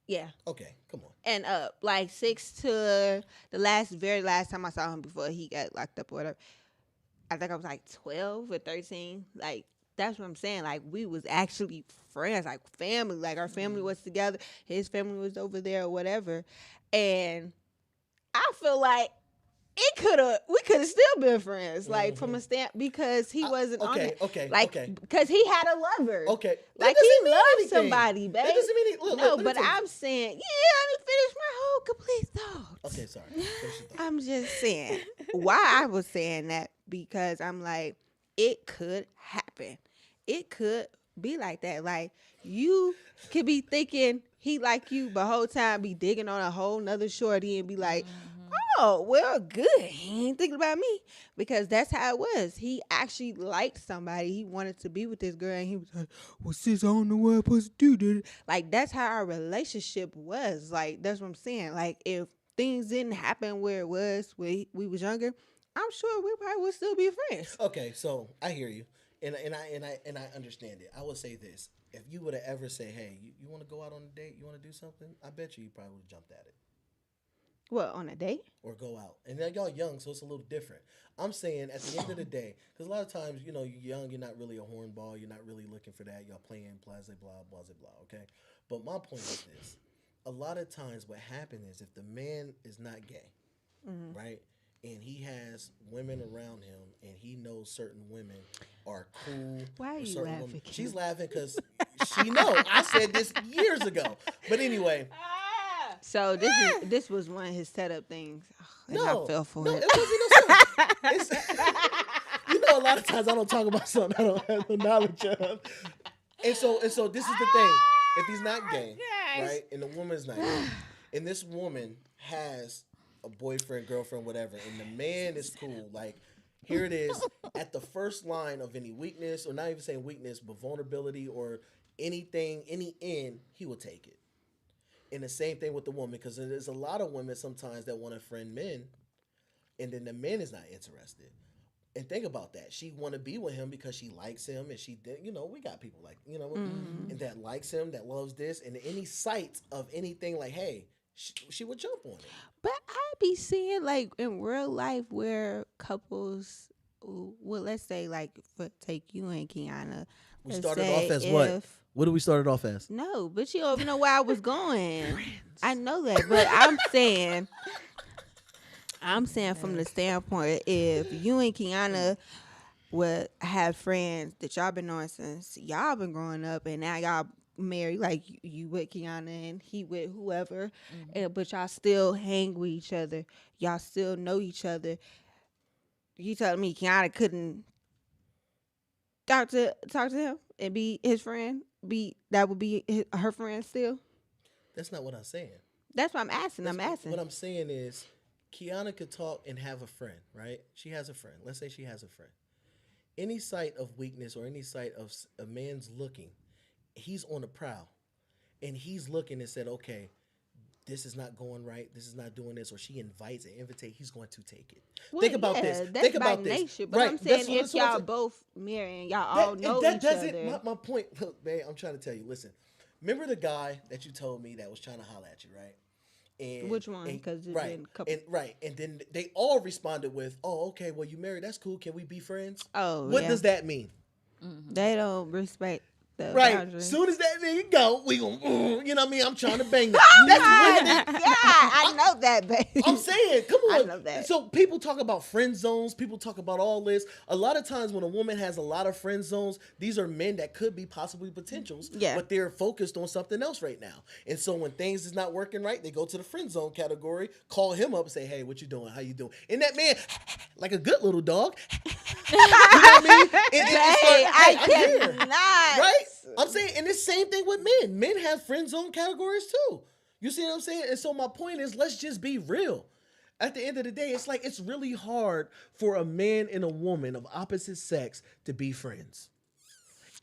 Yeah. Okay, come on. And up, like 6 to the very last time I saw him before he got locked up or whatever. I think I was like 12 or 13. Like, that's what I'm saying. Like, we was actually friends, like family. Like, our family was together. His family was over there or whatever. And I feel like we could have still been friends, like from a stamp, because he wasn't on it. Because he had a lover. Okay. Like he loved somebody, babe. That doesn't mean no, but I'm saying, let me finish my whole complete thought. Okay, sorry. I'm just saying why I was saying that, because I'm like, it could happen. It could be like that. Like, you could be thinking he like you, but whole time be digging on a whole nother shorty and be like, oh, well, good. He ain't thinking about me. Because that's how it was. He actually liked somebody. He wanted to be with this girl, and he was like, well, sis, I don't know what I'm supposed to do. Like, that's how our relationship was. Like, that's what I'm saying. Like, if things didn't happen where it was when we was younger, I'm sure we probably would still be friends. Okay, so I hear you. And I understand it. I would say this. If you would have ever say, hey, you want to go out on a date? You want to do something? I bet you probably would have jumped at it. What, on a date? Or go out. And then y'all young, so it's a little different. I'm saying at the end of the day, because a lot of times, you're young, you're not really a hornball, you're not really looking for that. Y'all playing blah, blah, blah, okay? But my point is this. A lot of times what happens is if the man is not gay, right? And he has women around him, and he knows certain women are cool. Why are you laughing? Women. She's laughing because she knows. I said this years ago. But anyway. So this was one of his setup things. And I fell for it. It wasn't no setup. A lot of times I don't talk about something I don't have no knowledge of. And so this is the thing. If he's not gay, right, and the woman's not gay, and this woman has a boyfriend, girlfriend, whatever, and the man is cool, like, here it is, at the first line of any weakness, or not even saying weakness, but vulnerability or anything, any end, he will take it. And the same thing with the woman, because there's a lot of women sometimes that want to friend men, and then the man is not interested. And think about that. She want to be with him because she likes him, and she, we got people like, and that likes him, that loves this, and any sight of anything like, hey, she would jump on it. But I be seeing, like, in real life where couples, well, let's say, like, take you and Qiana. We started off as what? What did we start off as? No, but you don't even know where I was going. Friends. I know that, but I'm saying from the standpoint, if you and Qiana would have friends that y'all been knowing since y'all been growing up, and now y'all married, like you with Qiana and he with whoever, but y'all still hang with each other, y'all still know each other. You telling me Qiana couldn't talk to him and be his friend? That would be her friend still? That's not what I'm saying. That's what I'm asking. What I'm saying is Qiana could talk and have a friend, right? She has a friend. Let's say she has a friend. Any sight of weakness or any sight of a man's looking, he's on the prowl. And he's looking and said, okay, this is not going right. This is not doing this. Or she invites and invitate. He's going to take it. Well, think about this. That's think by about nature, this. But right. I'm saying if y'all both married and y'all all know each other. My point, babe, I'm trying to tell you. Listen, remember the guy that you told me that was trying to holler at you, right? And, which one? Because it's been a couple. And then they all responded with, "Oh, okay. Well, you married. That's cool. Can we be friends?" Oh, what does that mean? Mm-hmm. They don't respect. Right. Soon as that nigga go, we gon' you know what I mean? I'm trying to bang them. I know that, baby. I'm saying, come on. I know that. So people talk about friend zones. People talk about all this. A lot of times when a woman has a lot of friend zones, these are men that could be possibly potentials, but they're focused on something else right now. And so when things is not working right, they go to the friend zone category, call him up and say, hey, what you doing? How you doing? And that man, like a good little dog. You know what I mean? I cannot. Right? I'm saying, and the same thing with men. Men have friend zone categories too. You see what I'm saying? And so my point is, let's just be real. At the end of the day, it's like it's really hard for a man and a woman of opposite sex to be friends.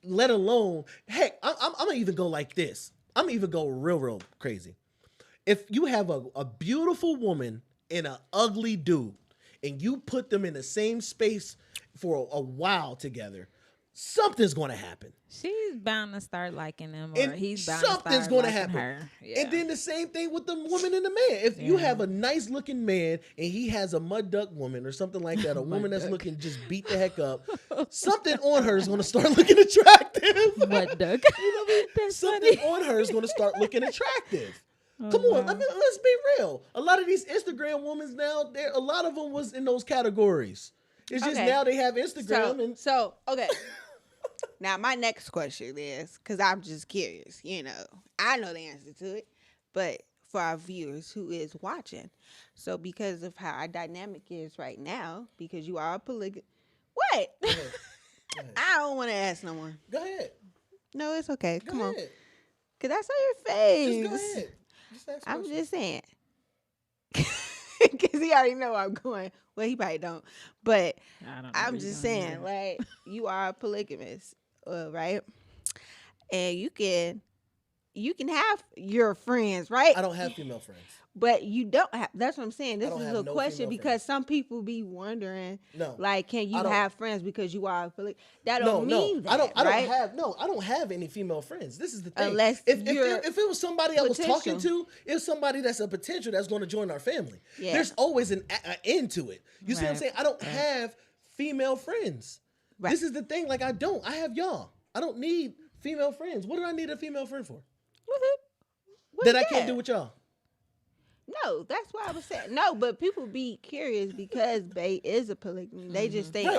Let alone, heck, I'm gonna even go like this. I'm gonna even go real crazy. If you have a beautiful woman and an ugly dude, and you put them in the same space for a while together, something's going to happen. She's bound to start liking him, or and he's bound something's to start going to liking happen. her. Yeah. And then the same thing with the woman and the man. If you have a nice looking man and he has a mud duck woman or something like that, a woman that's looking just beat the heck up, something on her is going to start looking attractive. Mud duck. You know what I mean? Something on her is going to start looking attractive. Come on, let's be real. A lot of these Instagram women now, a lot of them was in those categories. It's just now they have Instagram so okay. Now my next question is, because I'm just curious, I know the answer to it, but for our viewers who is watching, so because of how our dynamic is right now, because you are a what? Go ahead. I don't want to ask no one. Go ahead. No, it's okay. Come on. Ahead. Because I saw your face. Just go ahead. I'm just saying. Because he already know where I'm going. Well, he probably don't. But I'm just saying, like, you are a polygamist, right? And you can have your friends, right? I don't have female friends. But you don't have. That's what I'm saying. This is a question because friends. some people be wondering, no, like, can you have friends because you are a that don't mean that. I don't have any female friends. This is the thing. Unless if it was somebody I was talking to, it's somebody that's a potential that's going to join our family. Yeah. There's always an end to it. You see what I'm saying? I don't have female friends. Right. This is the thing. Like, I have y'all. I don't need female friends. What do I need a female friend for? That I can't do with y'all. No, that's why I was saying no, but people be curious because Bay is a polygamy. They just think, he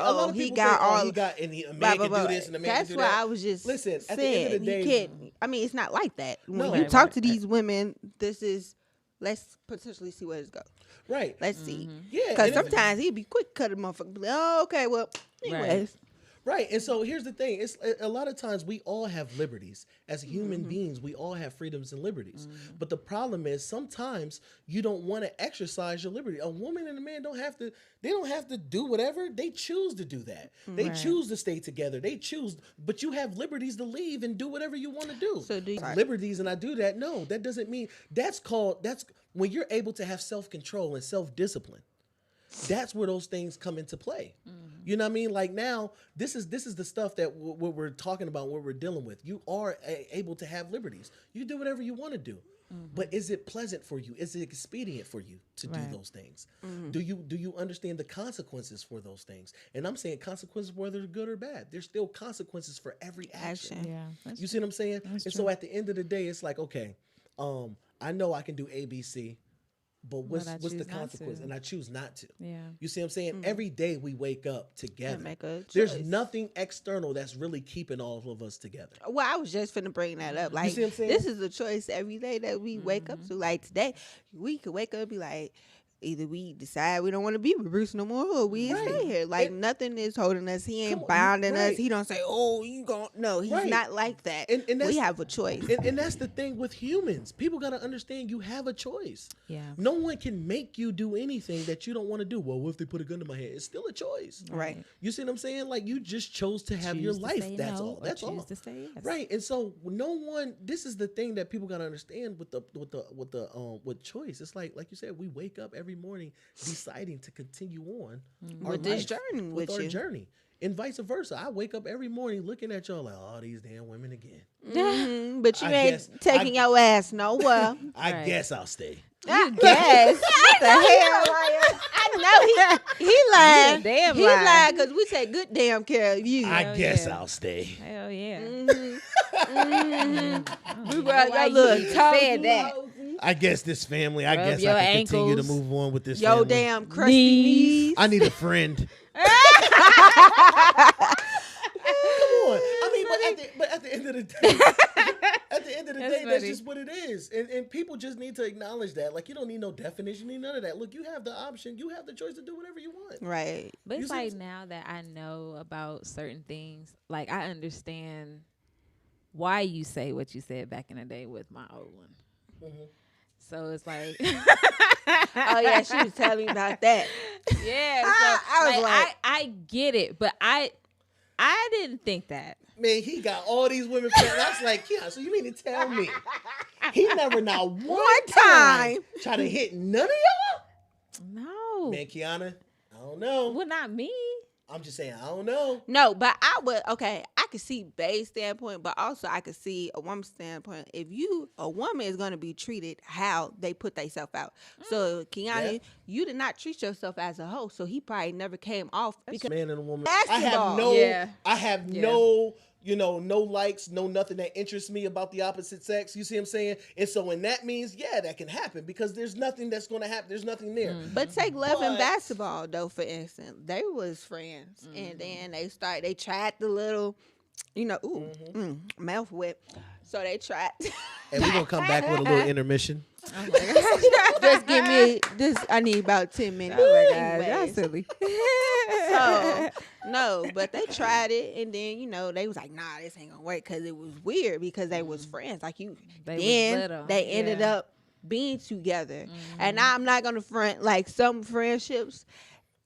got all. He got, and a man can do this and a man can do that. That's why I was just saying, at the end of the day, it's not like that. When you talk to these women, let's potentially see where it goes. Right. Let's see. Yeah. Because sometimes he'd be quick cut a motherfucker. Oh, okay, well, anyways. Right. And so here's the thing. It's a lot of times we all have liberties. As human beings, we all have freedoms and liberties. But the problem is sometimes you don't want to exercise your liberty. A woman and a man don't have to do whatever. They choose to do that. They choose to stay together. They choose, but you have liberties to leave and do whatever you want to do. So do you liberties and I do that? No, that doesn't mean that's when you're able to have self-control and self-discipline. That's where those things come into play. You know what I mean? Like now, this is the stuff that what we're talking about, what we're dealing with. You are able to have liberties. You do whatever you want to do. But is it pleasant for you? Is it expedient for you to do those things? Do you understand the consequences for those things? And I'm saying consequences, whether they're good or bad. There's still consequences for every action. Yeah, you see what I'm saying? That's and true. so at the end of the day, it's like, okay, I know I can do A, B, C. But what's the consequence? And I choose not to. Yeah. You see what I'm saying? Every day we wake up together. Make a choice. There's nothing external that's really keeping all of us together. Well, I was just finna bring that up. Like, you see what I'm saying? This is a choice every day that we wake up to. Like today, we could wake up and be like, either we decide we don't want to be with Bruce no more, or we stay here. Like nothing is holding us. He ain't binding us. He don't say, "Oh, you gon' no." He's not like that. And we have a choice. And that's the thing with humans. People gotta understand you have a choice. Yeah. No one can make you do anything that you don't want to do. Well, what if they put a gun to my head? It's still a choice. Right. You see what I'm saying? Like you just chose to have your life. That's all. That's all. To say yes. Right. And so no one. This is the thing that people gotta understand with choice. It's like you said, we wake up every morning deciding to continue on with this journey with our you. journey, and vice versa. I wake up every morning looking at y'all like, oh, these damn women again. But you ain't taking your ass nowhere. I guess I'll stay. You guess. What the hell? I know he lied. Damn he lied because we take good damn care of you. I guess I'll stay. Hell yeah. We brought your little said that. I guess this family. I Rub guess your I can continue to ankles. move on with this. Yo family. damn crusty knees. I need a friend. Come on. I mean, but at the end of the day, that's just what it is. And people just need to acknowledge that. Like, you don't need no definition, you need none of that. Look, you have the option. You have the choice to do whatever you want. Right. But it's like now that I know about certain things, like I understand why you say what you said back in the day with my old one. So it's like, oh yeah, she was telling me about that. Yeah, so I was like, I get it, but I didn't think that. Man, he got all these women pregnant. I was like, yeah, so you mean to tell me he never not one time try to hit none of y'all? No. Man, Qiana, I don't know. Well, not me. I'm just saying, I don't know. No, but I could see Bay's standpoint, but also I could see a woman's standpoint. If a woman is going to be treated how they put themselves out. So, Qiana, you did not treat yourself as a hoe, so he probably never came off. Because Man and a woman. Basketball. I have no no likes, no nothing that interests me about the opposite sex. You see what I'm saying? And so, and that means, yeah, that can happen because there's nothing that's going to happen. There's nothing there. But take love and basketball though, for instance. They was friends, and then they tried the little, mouth whip. So they tried. And we're going to come back with a little intermission. Oh my God. Just give me this. I need about 10 minutes. Oh my God, Anyways. y'all silly. So no, but they tried it, and then they was like, nah, this ain't gonna work because it was weird because they was friends. Like They then was little. they ended Yeah. up being together, and now I'm not gonna front like some friendships.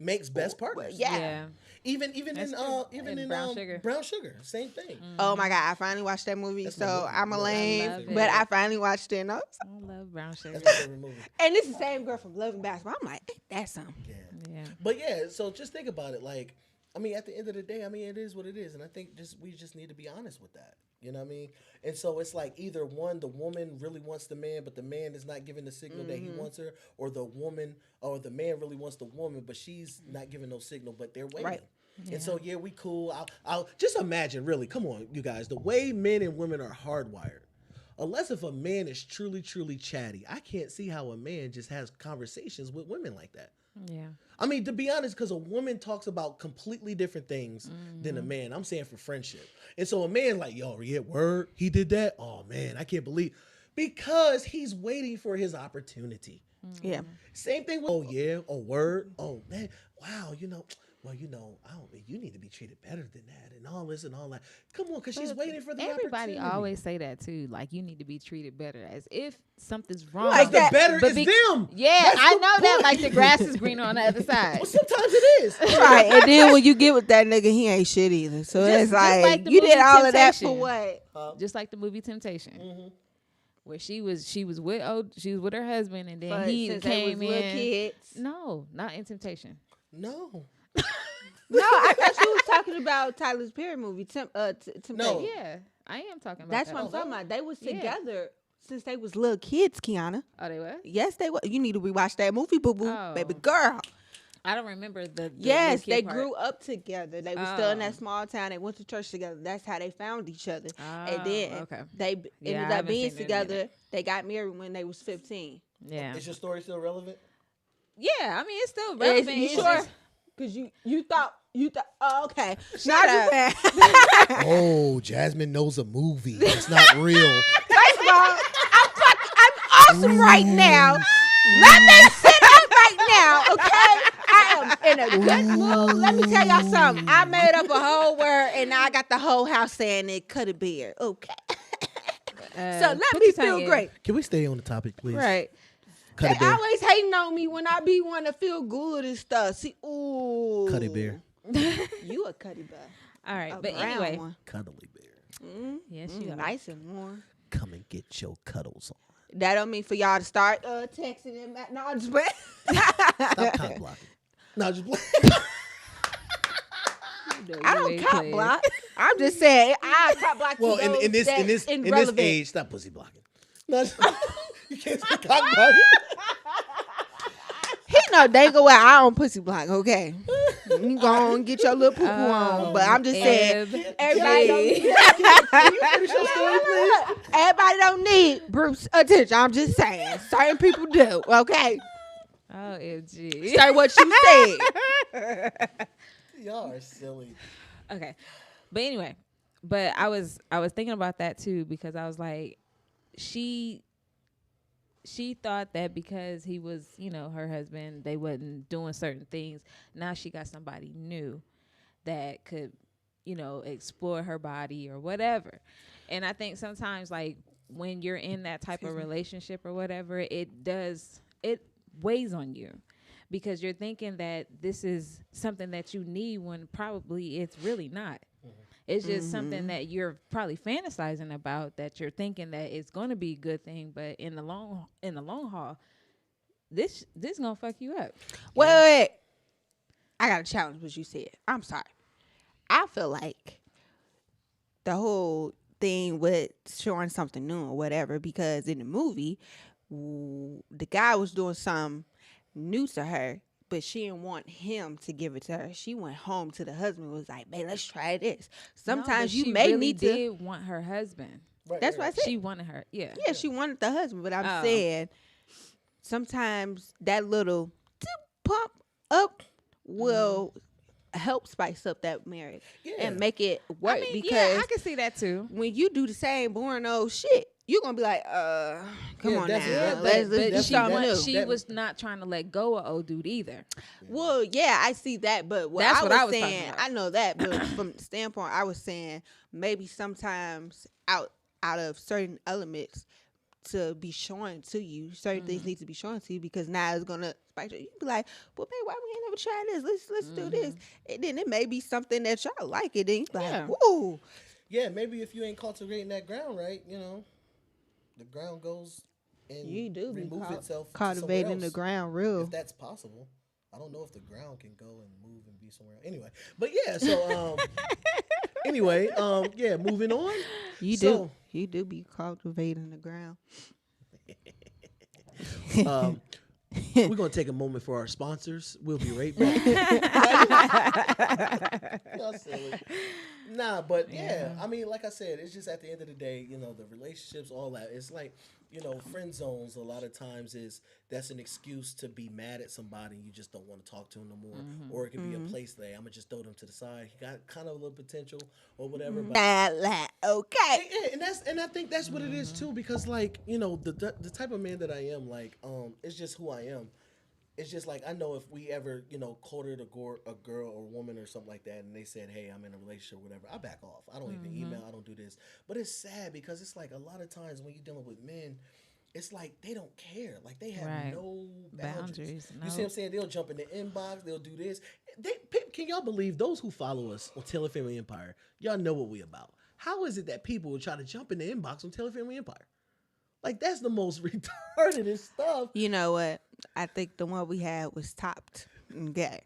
Makes best partners. Yeah. Even That's in true. even And in Brown Sugar. same thing. Oh my God, I finally watched that movie. That's my So movie. I'm a I lame, love but it. I finally watched it. And, I love Brown Sugar. That's my favorite movie. and it's the same girl from Love and Basketball. I'm like, that's something. Yeah. Yeah. But yeah, so just think about it. Like, I mean, at the end of the day, I mean, it is what it is, and I think we just need to be honest with that. You know what I mean? And so it's like either one, the woman really wants the man, but the man is not giving the signal that he wants her, or the woman or the man really wants the woman, but she's not giving no signal, but they're waiting. Right. And so yeah, we cool. I'll just imagine, really. Come on, you guys. The way men and women are hardwired. Unless if a man is truly, truly chatty, I can't see how a man just has conversations with women like that. Yeah. I mean, to be honest, because a woman talks about completely different things than a man. I'm saying for friendship. And so a man like, yo, yeah, word, he did that? Oh, man, I can't believe. Because he's waiting for his opportunity. Yeah. Same thing with, oh, yeah, oh, word, oh, man, wow, you need to be treated better than that and all this and all that. Come on, because she's waiting for the Everybody opportunity. always say that too. Like, you need to be treated better, as if something's wrong. Because the better But is them. Yeah, That's I the know that. point. Like, the grass is greener on the other side. Well, sometimes it is. Right. And then when you get with that nigga, he ain't shit either. So it's Just like, like the you did movie all of that for Temptation. what? Just like the movie Temptation, where she was with her husband, and then But he since they came was in. little kids. No, not in Temptation. No. No, I thought you was talking about Tyler Perry movie, Temptation. No. Yeah, I am talking about That's that. what I'm talking about. They was Yeah. together since they was little kids, Qiana. Oh, they what? Yes, they were. You need to rewatch that movie, boo boo, Oh. baby girl. I don't remember the Yes, little kid they part. grew up together. They were still in Oh. that small town. They went to church together. That's how they found each other. and Oh, then okay. they Yeah, I ended up haven't being seen it in a minute. together. They got married when they was 15. Yeah, Is your story still relevant? yeah. I mean, it's still relevant. You It's sure? just- Because you thought. Oh, okay. Shut Not up. just that. Oh, Jasmine knows a movie. It's not real. First of all, I'm awesome right now. Let me sit up right now, okay? I am in a good mood. Let me tell y'all something. I made up a whole word, and now I got the whole house saying it. Cut a beard, okay? So let put me your tongue feel in. great. Can we stay on the topic, please? Right. Cut They it bear. always hating on me when I be wanting to feel good and stuff. See, ooh, Cut it bear. You a cutty bear. All right, A but brown anyway, one. Cuddly bear. yes, you are. Nice and warm. Come and get your cuddles on. That don't mean for y'all to start texting him. No, I'm just playing. Stop cock blocking. No, just play. I don't cop block. I'm just saying I cop block. Well, to in those this irrelevant. age, stop pussy blocking. No, you can't say cock blocking. He know dang well I don't pussy block. Okay, you go and get your little poo poo on. But I'm just saying, everybody don't. Can you finish your story, please? Everybody don't need Bruce attention. I'm just saying, certain people do. Okay, OMG. say what you said. Y'all are silly. Okay. But anyway, but I was thinking about that too, because I was like, she thought that because he was, her husband, they wasn't doing certain things. Now she got somebody new that could, explore her body or whatever. And I think sometimes, like, when you're in that type of relationship or whatever, it weighs on you, because you're thinking that this is something that you need when probably it's really not. It's just something that you're probably fantasizing about, that you're thinking that it's going to be a good thing, but in the long haul, this gonna fuck you up. Wait. I got to challenge what you said. I'm sorry. I feel like the whole thing with showing something new or whatever, because in the movie, the guy was doing something new to her, but she didn't want him to give it to her. She went home to the husband, was like, "Babe, let's try this." No, but Sometimes you she may really need to. did want her husband. Right, That's right, what I right. said. She wanted her. Yeah. Yeah, she wanted the husband, but I'm Oh. saying sometimes that little tip pump up will help spice up that marriage Yeah. and make it work. I mean, because yeah, I can see that too. when you do the same boring old shit, you're gonna be like, come Yeah, on definitely. now, That- let's that- do she something that- new. she that- was not trying to let go of old dude either. Well, yeah, I see that, but what That's I what was I was talking saying, about. I know that, but from the standpoint, I was saying maybe sometimes out of certain elements to be shown to you, certain things need to be shown to you because now it's gonna spike you. You be like, well, babe, why we ain't never tried this? Let's do this, and then it may be something that y'all like it. Then you be Yeah. like, ooh, Yeah, maybe if you ain't cultivating that ground right, you know, the ground goes and you do be remove itself to cultivating somewhere the else, ground real. if that's possible. I don't know if the ground can go and move and be somewhere else. Anyway, but yeah, so anyway, yeah, moving on. You So, do be cultivating the ground. We're gonna take a moment for our sponsors. We'll be right back. Y'all silly. Nah, but yeah, I mean, like I said, it's just at the end of the day, you know, the relationships, all that. It's like, you know, friend zones a lot of times that's an excuse to be mad at somebody and you just don't want to talk to them no more. Or it could be a place that I'm gonna just throw them to the side. He got kind of a little potential or whatever. But Okay. yeah, and I think that's what it is too, because like, you know, the type of man that I am, like, it's just who I am. It's just like, I know if we ever, you know, courted a girl or woman or something like that, and they said, "Hey, I'm in a relationship," or whatever, I back off. I don't even email. I don't do this. But it's sad because it's like a lot of times when you're dealing with men, it's like they don't care. Like they have Right. no boundaries. Boundaries, You see what I'm saying? They'll jump in the inbox. They'll do this. Can y'all believe those who follow us on Taylor Family Empire? Y'all know what we about. How is it that people will try to jump in the inbox on Taylor Family Empire? Like, that's the most retarded stuff. You know what? I think the one we had was topped. Okay.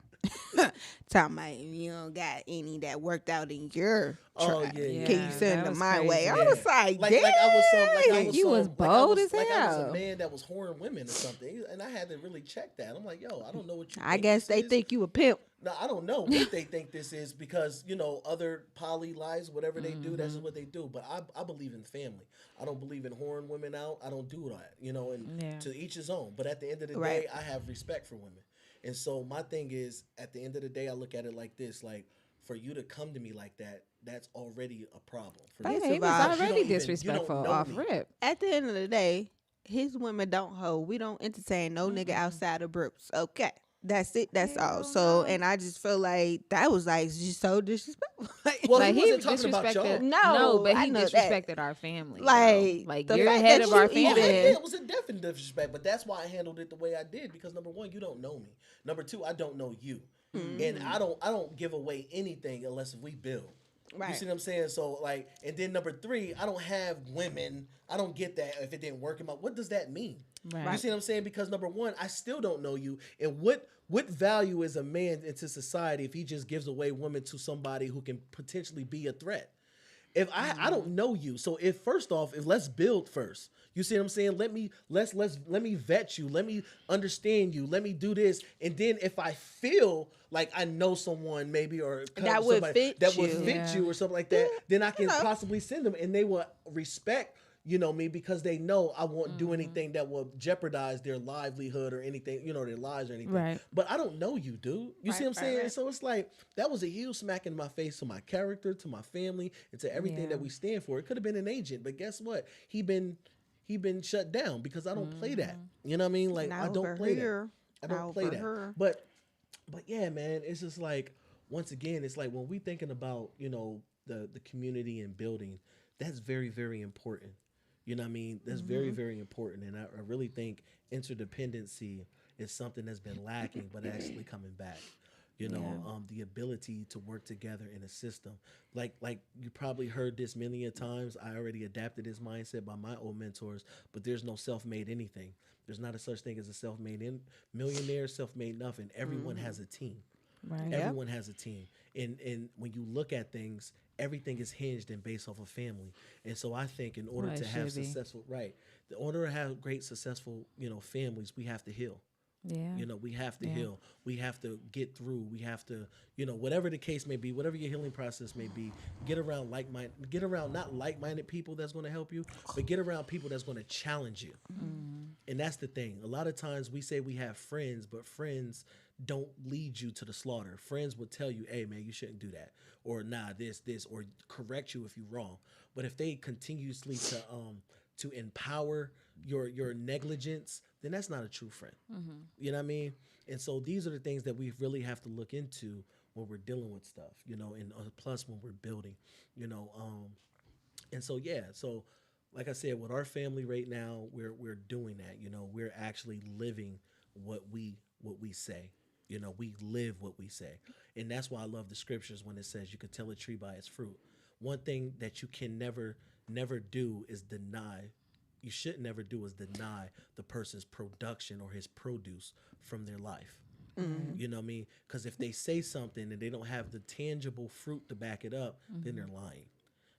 Talking about you don't got any that worked out in your tribe. yeah. Can you send that them was my way? I crazy. was like, Like I was You was bold as like I was hell. a man that was whoring women or something, and I had to really check that. I'm like, yo, I don't know what you. I think guess this they is. think you a pimp. No, I don't know what they think this is, because, you know, other poly lives, whatever they do, that's what they do. But I believe in family. I don't believe in whoring women out. I don't do that, you know, and Yeah. to each his own. But at the end of the Right. day, I have respect for women. And so my thing is, at the end of the day, I look at it like this: like, for you to come to me like that, that's already a problem. For First me. He of was all, you don't already even- you don't disrespectful know off me. rip. At the end of the day, his women don't hold. We don't entertain no nigga outside of Brooks. Okay. That's it. That's all. So, and I just feel like that was like just so disrespectful. Like, Well, Like he wasn't talking about y'all. No, but I he know that. disrespected our family. Like, Like the you're fact head that of our you Oh, family. even- yeah, it was a definite disrespect, but that's why I handled it the way I did, because number one, you don't know me. Number two, I don't know you, and I don't give away anything unless we build. You Right. see what I'm saying? So like, and then number three, I don't have women. I don't get that if it didn't work in my. What does that mean? Right. You see what I'm saying? Because number one, I still don't know you, and what value is a man into society if he just gives away women to somebody who can potentially be a threat? If I don't know you, so if first off, if let's build first. You see what I'm saying? Let me vet you. Let me understand you. Let me do this, and then if I feel like I know someone maybe or That would somebody fit that would you. fit Yeah. you or something like that, then I can know. possibly send them, and they will respect, you know, me, because they know I won't do anything that will jeopardize their livelihood or anything, you know, their lives or anything. Right. But I don't know you, dude. You see what I'm Right, saying? right. So it's like, that was a huge smack in my face to my character, to my family, and to everything Yeah. that we stand for. It could have been an agent, but guess what? He been shut down because I don't play that. You know what I mean? Like, I Not don't over play here. that. I don't Not play over that. here. But yeah, man, it's just like, once again, it's like when we thinking about, you know, the community and building, that's very, very important. You know what I mean? That's very, very important. And I really think interdependency is something that's been lacking, but actually coming back. You know, the ability to work together in a system. Like you probably heard this many a times. I already adapted this mindset by my old mentors, but there's no self-made anything. There's not a such thing as a self-made millionaire, self-made nothing. Everyone has a team. Right. Everyone has a team. And when you look at things, everything is hinged and based off of family. And so I think in order Well, it to have should be. successful, right, in order to have great, successful, you know, families, we have to heal. Yeah. You know, we have to Yeah. heal. We have to get through. We have to, you know, whatever the case may be, whatever your healing process may be, get around not like-minded people that's going to help you, but get around people that's going to challenge you. And that's the thing. A lot of times we say we have friends, but friends don't lead you to the slaughter. Friends will tell you, "Hey, man, you shouldn't do that," or "Nah, this," or correct you if you're wrong. But if they continuously to empower your negligence, then that's not a true friend. You know what I mean? And so these are the things that we really have to look into when we're dealing with stuff. You know, and plus when we're building. You know, and so yeah, so like I said, with our family right now, we're doing that. You know, we're actually living what we say. You know, we live what we say, and that's why I love the scriptures when it says you can tell a tree by its fruit. One thing that you can never do is deny. You should never do is deny the person's production or his produce from their life. You know what I mean? Because if they say something and they don't have the tangible fruit to back it up, then they're lying.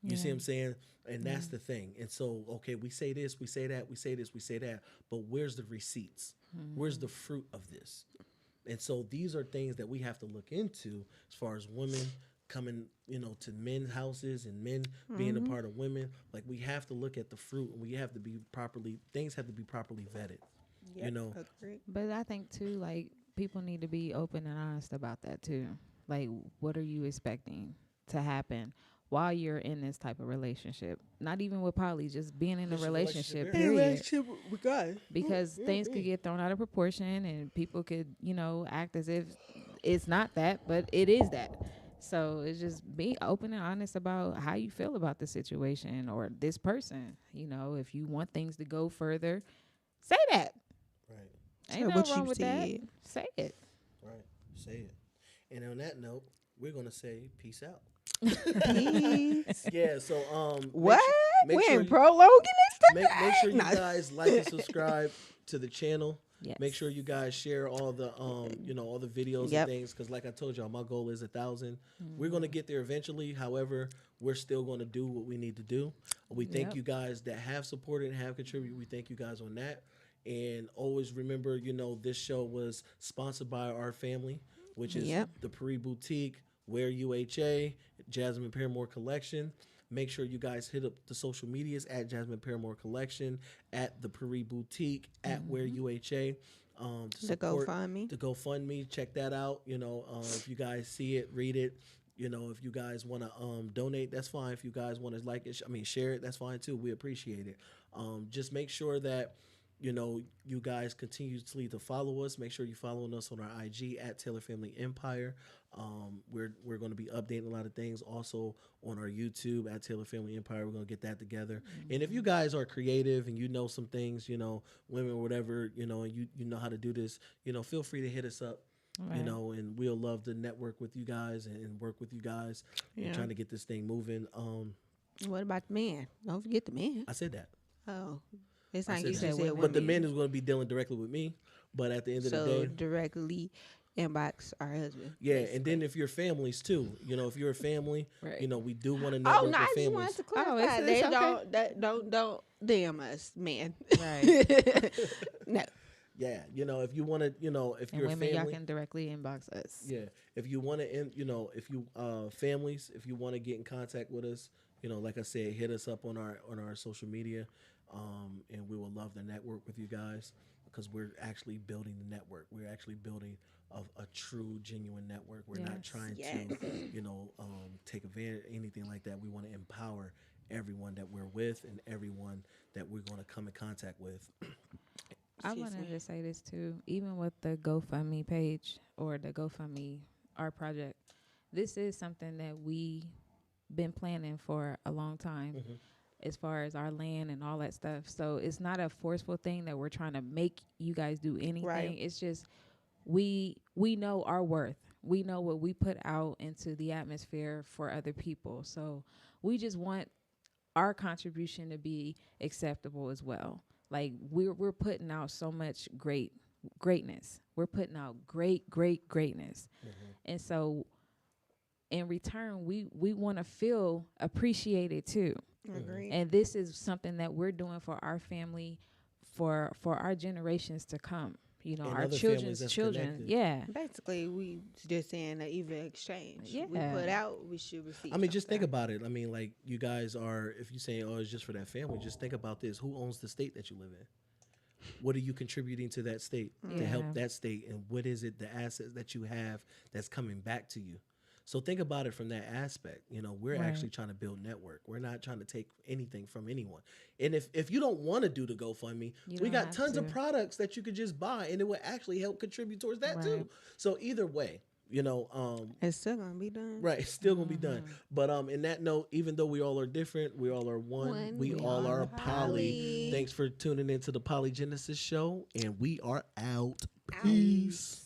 You see what I'm saying? And that's the thing. And so, okay, we say this, we say that, we say this, we say that, but where's the receipts? Where's the fruit of this? And so these are things that we have to look into as far as women coming, you know, to men's houses and men being a part of women. Like we have to look at the fruit and we have to be properly, things have to be properly vetted. You know, Agreed. But I think too, like people need to be open and honest about that too. Like, what are you expecting to happen while you're in this type of relationship? Not even with poly, just being in a Just a relationship, relationship, period. with guys. Because things could get thrown out of proportion, and people could, act as if it's not that, but it is that. So it's just be open and honest about how you feel about the situation or this person. If you want things to go further, say that. right, Ain't what nothing wrong you with that. said. Say it. right. Say it. And on that note, we're gonna say peace out. Peace. Yeah. So What? Make We sure ain't you, prologuing this make sure you Nah. guys like and subscribe to the channel. Yes. Make sure you guys share all the all the videos Yep. and things because like I told y'all, my goal is 1,000. We're gonna get there eventually. However, we're still gonna do what we need to do. We thank Yep. you guys that have supported and have contributed. We thank you guys on that. And always remember, this show was sponsored by our family, which is Yep. the Paris Boutique, Wear UHA, Jasmine Paramore Collection. Make sure you guys hit up the social medias at Jasmine Paramore Collection, at the Paris Boutique, at Wear UHA. To The GoFundMe. The GoFundMe. Check that out. If you guys see it, read it. If you guys want to donate, that's fine. If you guys want to share it, that's fine too. We appreciate it. Just make sure that you guys continuously to follow us. Make sure you're following us on our IG at Taylor Family Empire. We're going to be updating a lot of things also on our YouTube at Taylor Family Empire. We're going to get that together. And if you guys are creative and you know some things, women or whatever, and you know how to do this, feel free to hit us up. Right. And we'll love to network with you guys and work with you guys and trying to get this thing moving. What about the man? Don't forget the man. I said that. Oh. It's I like said you that. said women. But the man is going to be dealing directly with me. But at the end of the day, directly inbox our husband. yeah. And then if you're families too, if you're a family, Right. We do want to Oh network no! I with just families. wanted to Oh, clarify. it's They okay. don't DM us, man. Right. No. Yeah, if you want to, if And you're a women, y'all family, can directly inbox us. yeah, if you want to, if you families, if you want to get in contact with us, like I said, hit us up on our social media, and we will love to network with you guys because we're actually building the network. We're actually building a true, genuine network. We're not Yes. trying Yes. to, take advantage anything like that. We want to empower everyone that we're with and everyone that we're going to come in contact with. I wanted to say this too, even with the GoFundMe page or the GoFundMe art project, this is something that we been planning for a long time as far as our land and all that stuff. So it's not a forceful thing that we're trying to make you guys do anything. Right. It's just we know our worth. We know what we put out into the atmosphere for other people. So we just want our contribution to be acceptable as well. Like we're putting out so much greatness. We're putting out greatness. And so in return, we want to feel appreciated too. Agreed. And this is something that we're doing for our family, for our generations to come. And our other families children's that's children. connected. Yeah. Basically, we just saying an even exchange. Yeah. We put out, we should receive. I mean, just think something. about it. I mean, like you guys are, if you say, "Oh, it's just for that family," just think about this: who owns the state that you live in? What are you contributing to that state to help Yeah. that state, and what is it, the assets that you have that's coming back to you? So think about it from that aspect. We're Right. actually trying to build network. We're not trying to take anything from anyone. And if you don't want to do the GoFundMe, You we don't got have tons of to. products that you could just buy, and it would actually help contribute towards that Right. too. So either way, It's still gonna be done. right, it's still gonna be done. But in that note, even though we all are different, we all are one. We all are poly. poly. Thanks for tuning into the Polygenesis show, and we are out. Peace.